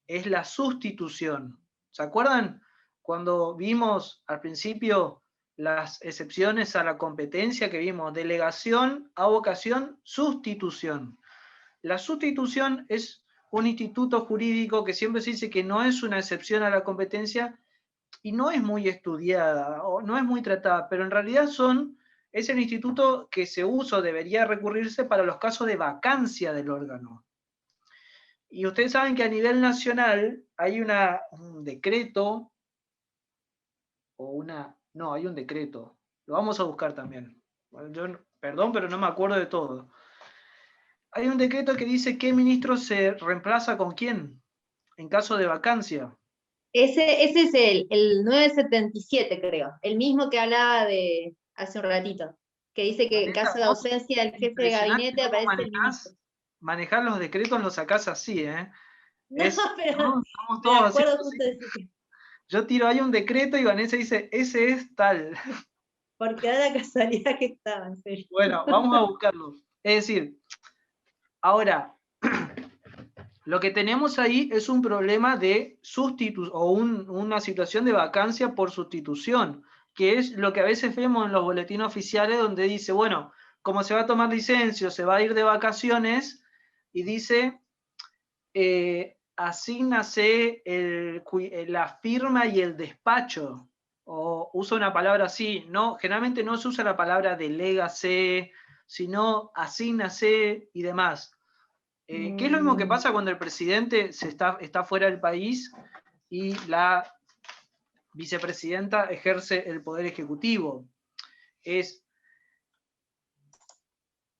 es la sustitución. ¿Se acuerdan cuando vimos al principio las excepciones a la competencia que vimos? Delegación, avocación, sustitución. La sustitución es un instituto jurídico que siempre se dice que no es una excepción a la competencia y no es muy estudiada o no es muy tratada, pero en realidad es el instituto que se usa o debería recurrirse para los casos de vacancia del órgano. Y ustedes saben que a nivel nacional hay un decreto, hay un decreto, lo vamos a buscar también. Perdón, pero no me acuerdo de todo. Hay un decreto que dice qué ministro se reemplaza con quién en caso de vacancia. Ese es el 977, creo, el mismo que hablaba de hace un ratito, que dice que en caso de ausencia del jefe de gabinete aparece el ministro. Manejar los decretos los sacás así, ¿eh? No, pero estamos me todos acuerdo haciendo justo de ese. Yo tiro, hay un decreto y Vanessa dice, ese es tal. Porque da la casualidad que estaba, en serio. Bueno, vamos a buscarlo. Es decir, ahora, lo que tenemos ahí es un problema de sustitución, o una situación de vacancia por sustitución, que es lo que a veces vemos en los boletines oficiales donde dice, bueno, como se va a tomar licencia, se va a ir de vacaciones, y dice, asígnase la firma y el despacho, o usa una palabra así, no, generalmente no se usa la palabra delégase, sino asígnase y demás. Que es lo mismo que pasa cuando el presidente está fuera del país y la vicepresidenta ejerce el poder ejecutivo.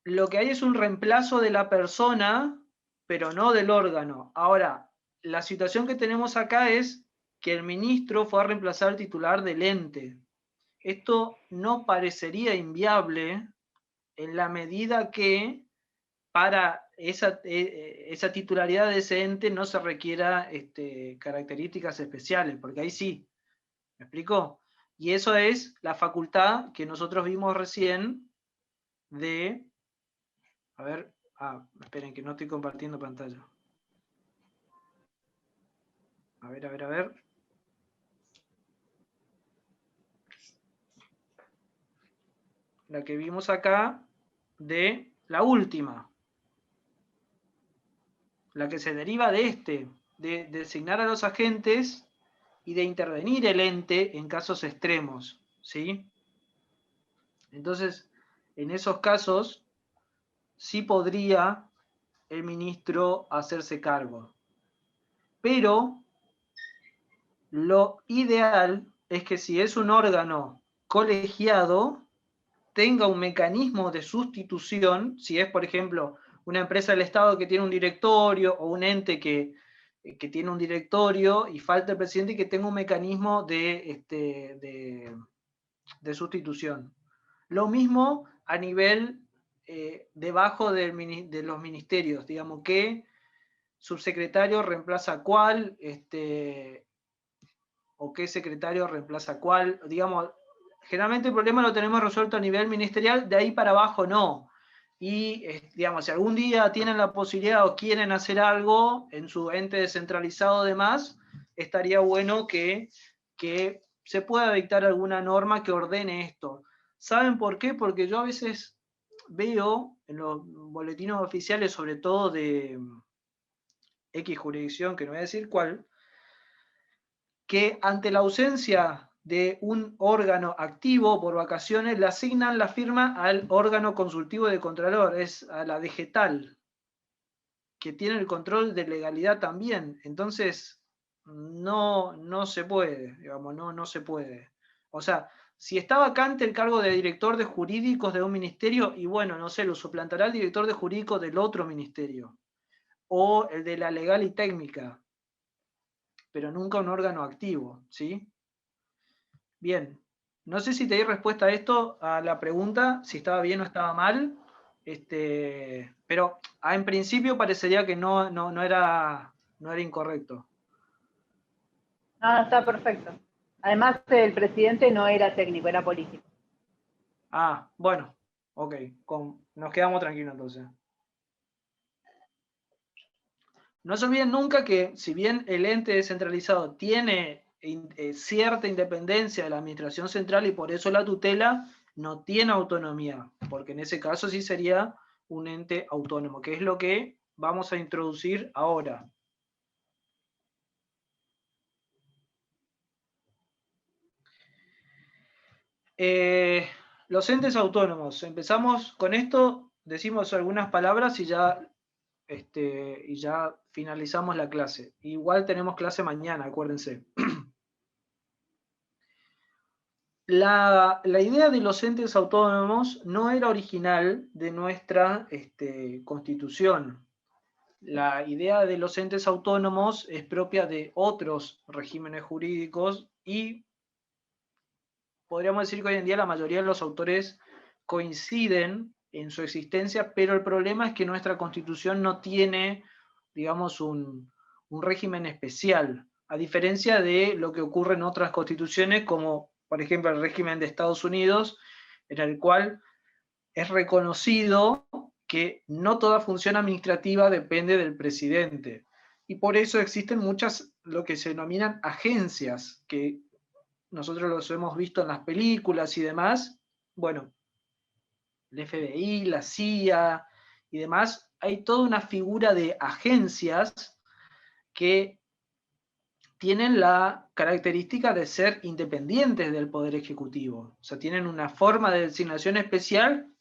Lo que hay es un reemplazo de la persona, pero no del órgano. Ahora, la situación que tenemos acá es que el ministro fue a reemplazar al titular del ente. Esto no parecería inviable en la medida que para esa titularidad de ese ente no se requiera características especiales, porque ahí sí, ¿me explico? Y eso es la facultad que nosotros vimos recién de... A ver, esperen que no estoy compartiendo pantalla. A ver. La que vimos acá de la última. La que se deriva de de designar a los agentes y de intervenir el ente en casos extremos, ¿sí? Entonces, en esos casos, sí podría el ministro hacerse cargo. Pero lo ideal es que si es un órgano colegiado, tenga un mecanismo de sustitución, si es, por ejemplo, una empresa del Estado que tiene un directorio o un ente que tiene un directorio y falta el presidente, y que tenga un mecanismo de sustitución. Lo mismo a nivel debajo de los ministerios, digamos, que subsecretario reemplaza a cuál, o qué secretario reemplaza a cuál, digamos, generalmente el problema lo tenemos resuelto a nivel ministerial, de ahí para abajo no. Y, digamos, si algún día tienen la posibilidad o quieren hacer algo en su ente descentralizado de más, estaría bueno que se pueda dictar alguna norma que ordene esto. ¿Saben por qué? Porque yo a veces veo en los boletines oficiales, sobre todo de X jurisdicción, que no voy a decir cuál, que ante la ausencia de un órgano activo por vacaciones, le asignan la firma al órgano consultivo de Contralor, es a la Vegetal, que tiene el control de legalidad también. Entonces, no se puede, digamos, no se puede. O sea, si está vacante el cargo de director de jurídicos de un ministerio, y bueno, no sé, lo suplantará el director de jurídicos del otro ministerio, o el de la legal y técnica, pero nunca un órgano activo, ¿sí? Bien, no sé si te di respuesta a esto, a la pregunta, si estaba bien o estaba mal, pero en principio parecería que no era incorrecto. No, está perfecto. Además, el presidente no era técnico, era político. Bueno, ok, nos quedamos tranquilos entonces. No se olviden nunca que, si bien el ente descentralizado tiene cierta independencia de la administración central y por eso la tutela, no tiene autonomía, porque en ese caso sí sería un ente autónomo, que es lo que vamos a introducir ahora. Los entes autónomos. Empezamos con esto, decimos algunas palabras y ya finalizamos la clase. Igual tenemos clase mañana, acuérdense. La idea de los entes autónomos no era original de nuestra Constitución. La idea de los entes autónomos es propia de otros regímenes jurídicos y podríamos decir que hoy en día la mayoría de los autores coinciden en su existencia, pero el problema es que nuestra Constitución no tiene, digamos, un régimen especial, a diferencia de lo que ocurre en otras constituciones, como por ejemplo el régimen de Estados Unidos, en el cual es reconocido que no toda función administrativa depende del presidente. Y por eso existen muchas, lo que se denominan agencias, que nosotros los hemos visto en las películas y demás. Bueno, el FBI, la CIA y demás, hay toda una figura de agencias que tienen la característica de ser independientes del Poder Ejecutivo. O sea, tienen una forma de designación especial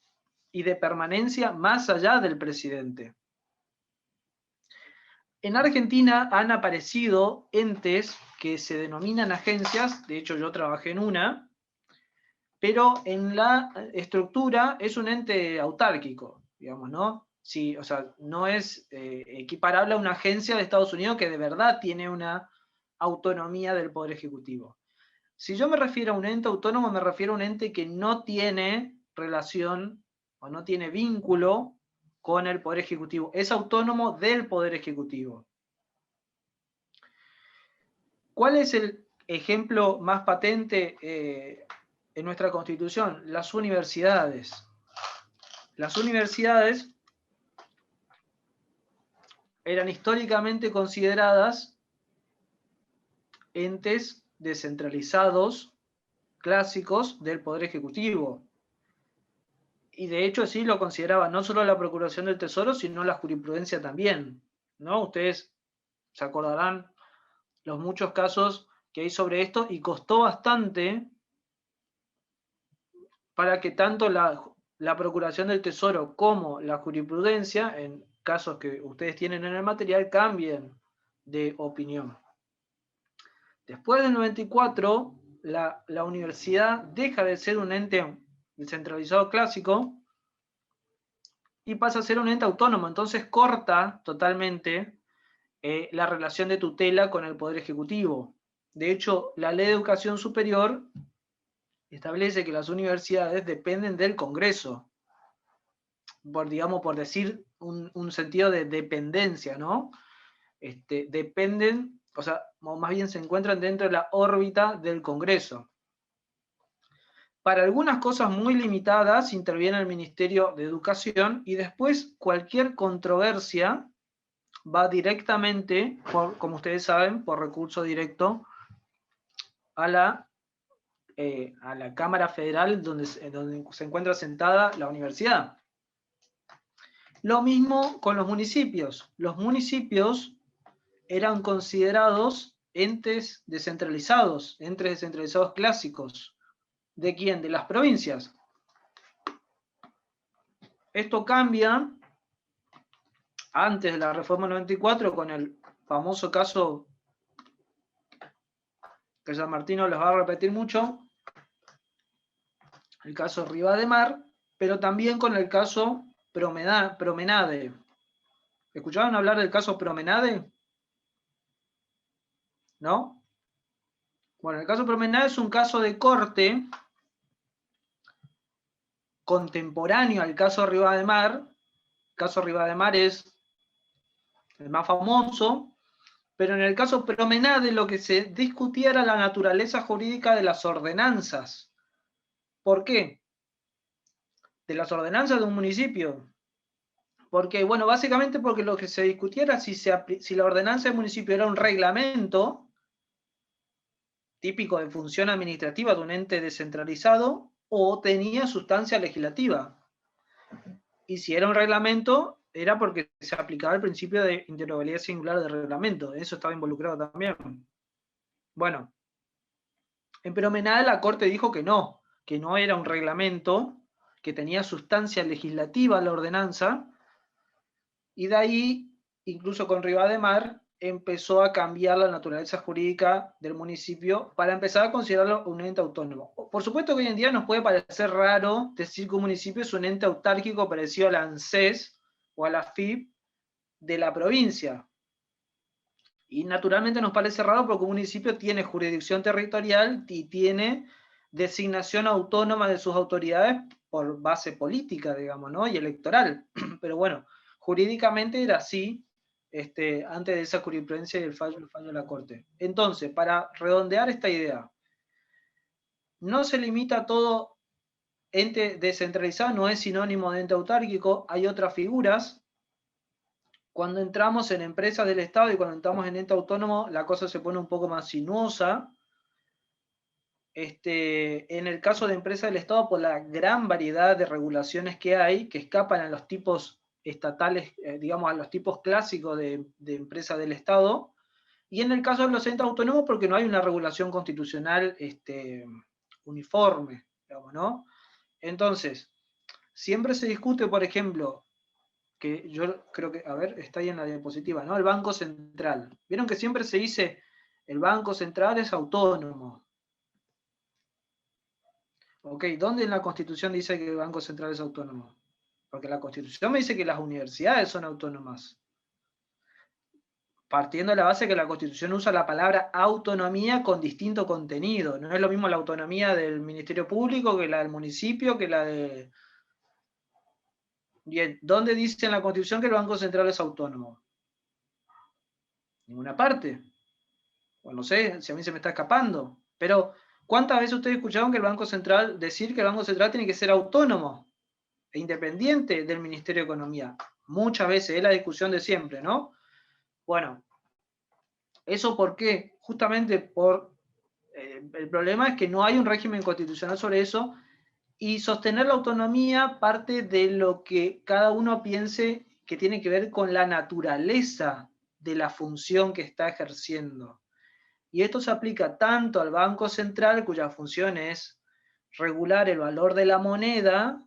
y de permanencia más allá del presidente. En Argentina han aparecido entes que se denominan agencias, de hecho yo trabajé en una, pero en la estructura es un ente autárquico, digamos, ¿no? Sí, o sea, no es equiparable a una agencia de Estados Unidos que de verdad tiene una autonomía del Poder Ejecutivo. Si yo me refiero a un ente autónomo, me refiero a un ente que no tiene relación o no tiene vínculo con el Poder Ejecutivo. Es autónomo del Poder Ejecutivo. ¿Cuál es el ejemplo más patente en nuestra Constitución? Las universidades. Las universidades eran históricamente consideradas entes descentralizados, clásicos del Poder Ejecutivo. Y de hecho sí lo consideraba no solo la Procuración del Tesoro, sino la jurisprudencia también, ¿no? Ustedes se acordarán los muchos casos que hay sobre esto y costó bastante para que tanto la Procuración del Tesoro como la jurisprudencia, en casos que ustedes tienen en el material, cambien de opinión. Después del 94, la universidad deja de ser un ente descentralizado clásico y pasa a ser un ente autónomo, entonces corta totalmente la relación de tutela con el Poder Ejecutivo. De hecho, la Ley de Educación Superior establece que las universidades dependen del Congreso, por decir un sentido de dependencia, ¿no? Dependen, o sea, más bien se encuentran dentro de la órbita del Congreso. Para algunas cosas muy limitadas interviene el Ministerio de Educación y después cualquier controversia va directamente, como ustedes saben, por recurso directo a la Cámara Federal donde se encuentra sentada la universidad. Lo mismo con los municipios. Los municipios eran considerados entes descentralizados clásicos. ¿De quién? De las provincias. Esto cambia antes de la reforma 94 con el famoso caso que San Martino les va a repetir mucho, el caso Riva de Mar, pero también con el caso Promenade. ¿Escucharon hablar del caso Promenade? ¿No? Bueno, el caso Promenade es un caso de corte contemporáneo al caso Riva de Mar. El caso Riva de Mar es el más famoso, pero en el caso Promenade lo que se discutía era la naturaleza jurídica de las ordenanzas. ¿Por qué? De las ordenanzas de un municipio. Porque, bueno, básicamente porque lo que se discutía era si la ordenanza del municipio era un reglamento típico de función administrativa de un ente descentralizado o tenía sustancia legislativa. Y si era un reglamento, era porque se aplicaba el principio de interoperabilidad singular del reglamento. Eso estaba involucrado también. Bueno, en Peromenal la Corte dijo que no era un reglamento, que tenía sustancia legislativa la ordenanza, y de ahí, incluso con Rivademar, empezó a cambiar la naturaleza jurídica del municipio para empezar a considerarlo un ente autónomo. Por supuesto que hoy en día nos puede parecer raro decir que un municipio es un ente autárquico parecido a la ANSES o a la FIP de la provincia. Y naturalmente nos parece raro porque un municipio tiene jurisdicción territorial y tiene designación autónoma de sus autoridades por base política, digamos, ¿no? Y electoral. Pero bueno, jurídicamente era así, antes de esa jurisprudencia y el fallo de la Corte. Entonces, para redondear esta idea, no se limita a todo ente descentralizado, no es sinónimo de ente autárquico, hay otras figuras. Cuando entramos en empresas del Estado y cuando entramos en ente autónomo, la cosa se pone un poco más sinuosa. En el caso de empresas del Estado, por la gran variedad de regulaciones que hay, que escapan a los tipos estatales, digamos, a los tipos clásicos de empresas del Estado, y en el caso de los entes autónomos, porque no hay una regulación constitucional uniforme, digamos, ¿no? Entonces, siempre se discute, por ejemplo, que yo creo que, a ver, está ahí en la diapositiva, ¿no? El Banco Central. Vieron que siempre se dice, el Banco Central es autónomo. Ok, ¿dónde en la Constitución dice que el Banco Central es autónomo? Porque la Constitución me dice que las universidades son autónomas. Partiendo de la base que la Constitución usa la palabra autonomía con distinto contenido. No es lo mismo la autonomía del Ministerio Público que la del municipio, que la de... Bien, ¿dónde dice en la Constitución que el Banco Central es autónomo? Ninguna parte. Bueno, no sé si a mí se me está escapando. Pero, ¿cuántas veces ustedes escucharon que el Banco Central, decir que el Banco Central tiene que ser autónomo e independiente del Ministerio de Economía? Muchas veces, es la discusión de siempre, ¿no? Bueno, ¿eso por qué? Justamente por... el problema es que no hay un régimen constitucional sobre eso, y sostener la autonomía parte de lo que cada uno piense que tiene que ver con la naturaleza de la función que está ejerciendo. Y esto se aplica tanto al Banco Central, cuya función es regular el valor de la moneda,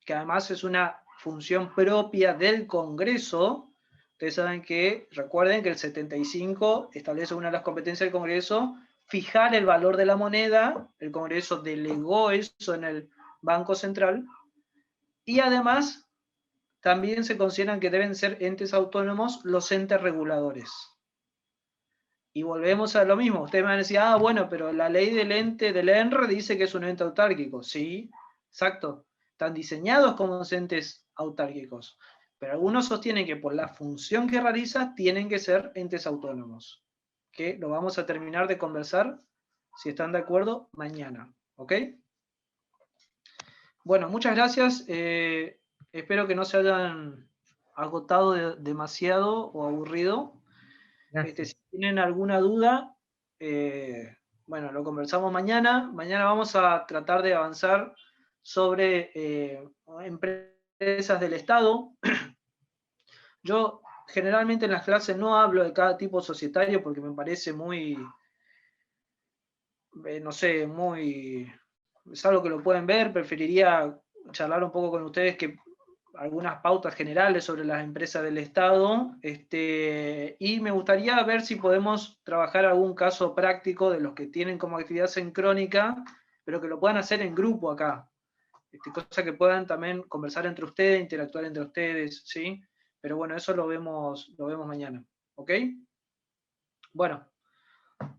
que además es una función propia del Congreso. Ustedes saben que, recuerden que el 75 establece una de las competencias del Congreso, fijar el valor de la moneda. El Congreso delegó eso en el Banco Central, y además también se consideran que deben ser entes autónomos los entes reguladores. Y volvemos a lo mismo. Ustedes me van a decir, bueno, pero la ley del ente del ENRE dice que es un ente autárquico. Sí, exacto. Están diseñados como entes autárquicos. Pero algunos sostienen que por la función que realiza tienen que ser entes autónomos. Que lo vamos a terminar de conversar, si están de acuerdo, mañana. ¿Ok? Bueno, muchas gracias. Espero que no se hayan agotado demasiado o aburrido. Si tienen alguna duda, bueno, lo conversamos mañana. Mañana vamos a tratar de avanzar sobre empresas del Estado. Yo generalmente en las clases no hablo de cada tipo societario porque me parece muy, no sé, muy... Es algo que lo pueden ver, preferiría charlar un poco con ustedes que algunas pautas generales sobre las empresas del Estado, y me gustaría ver si podemos trabajar algún caso práctico de los que tienen como actividad sincrónica, pero que lo puedan hacer en grupo acá, cosa que puedan también conversar entre ustedes, interactuar entre ustedes, ¿sí? Pero bueno, eso lo vemos mañana, ¿ok? Bueno,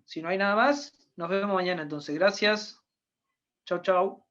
si no hay nada más, nos vemos mañana entonces. Gracias. Chau, chau.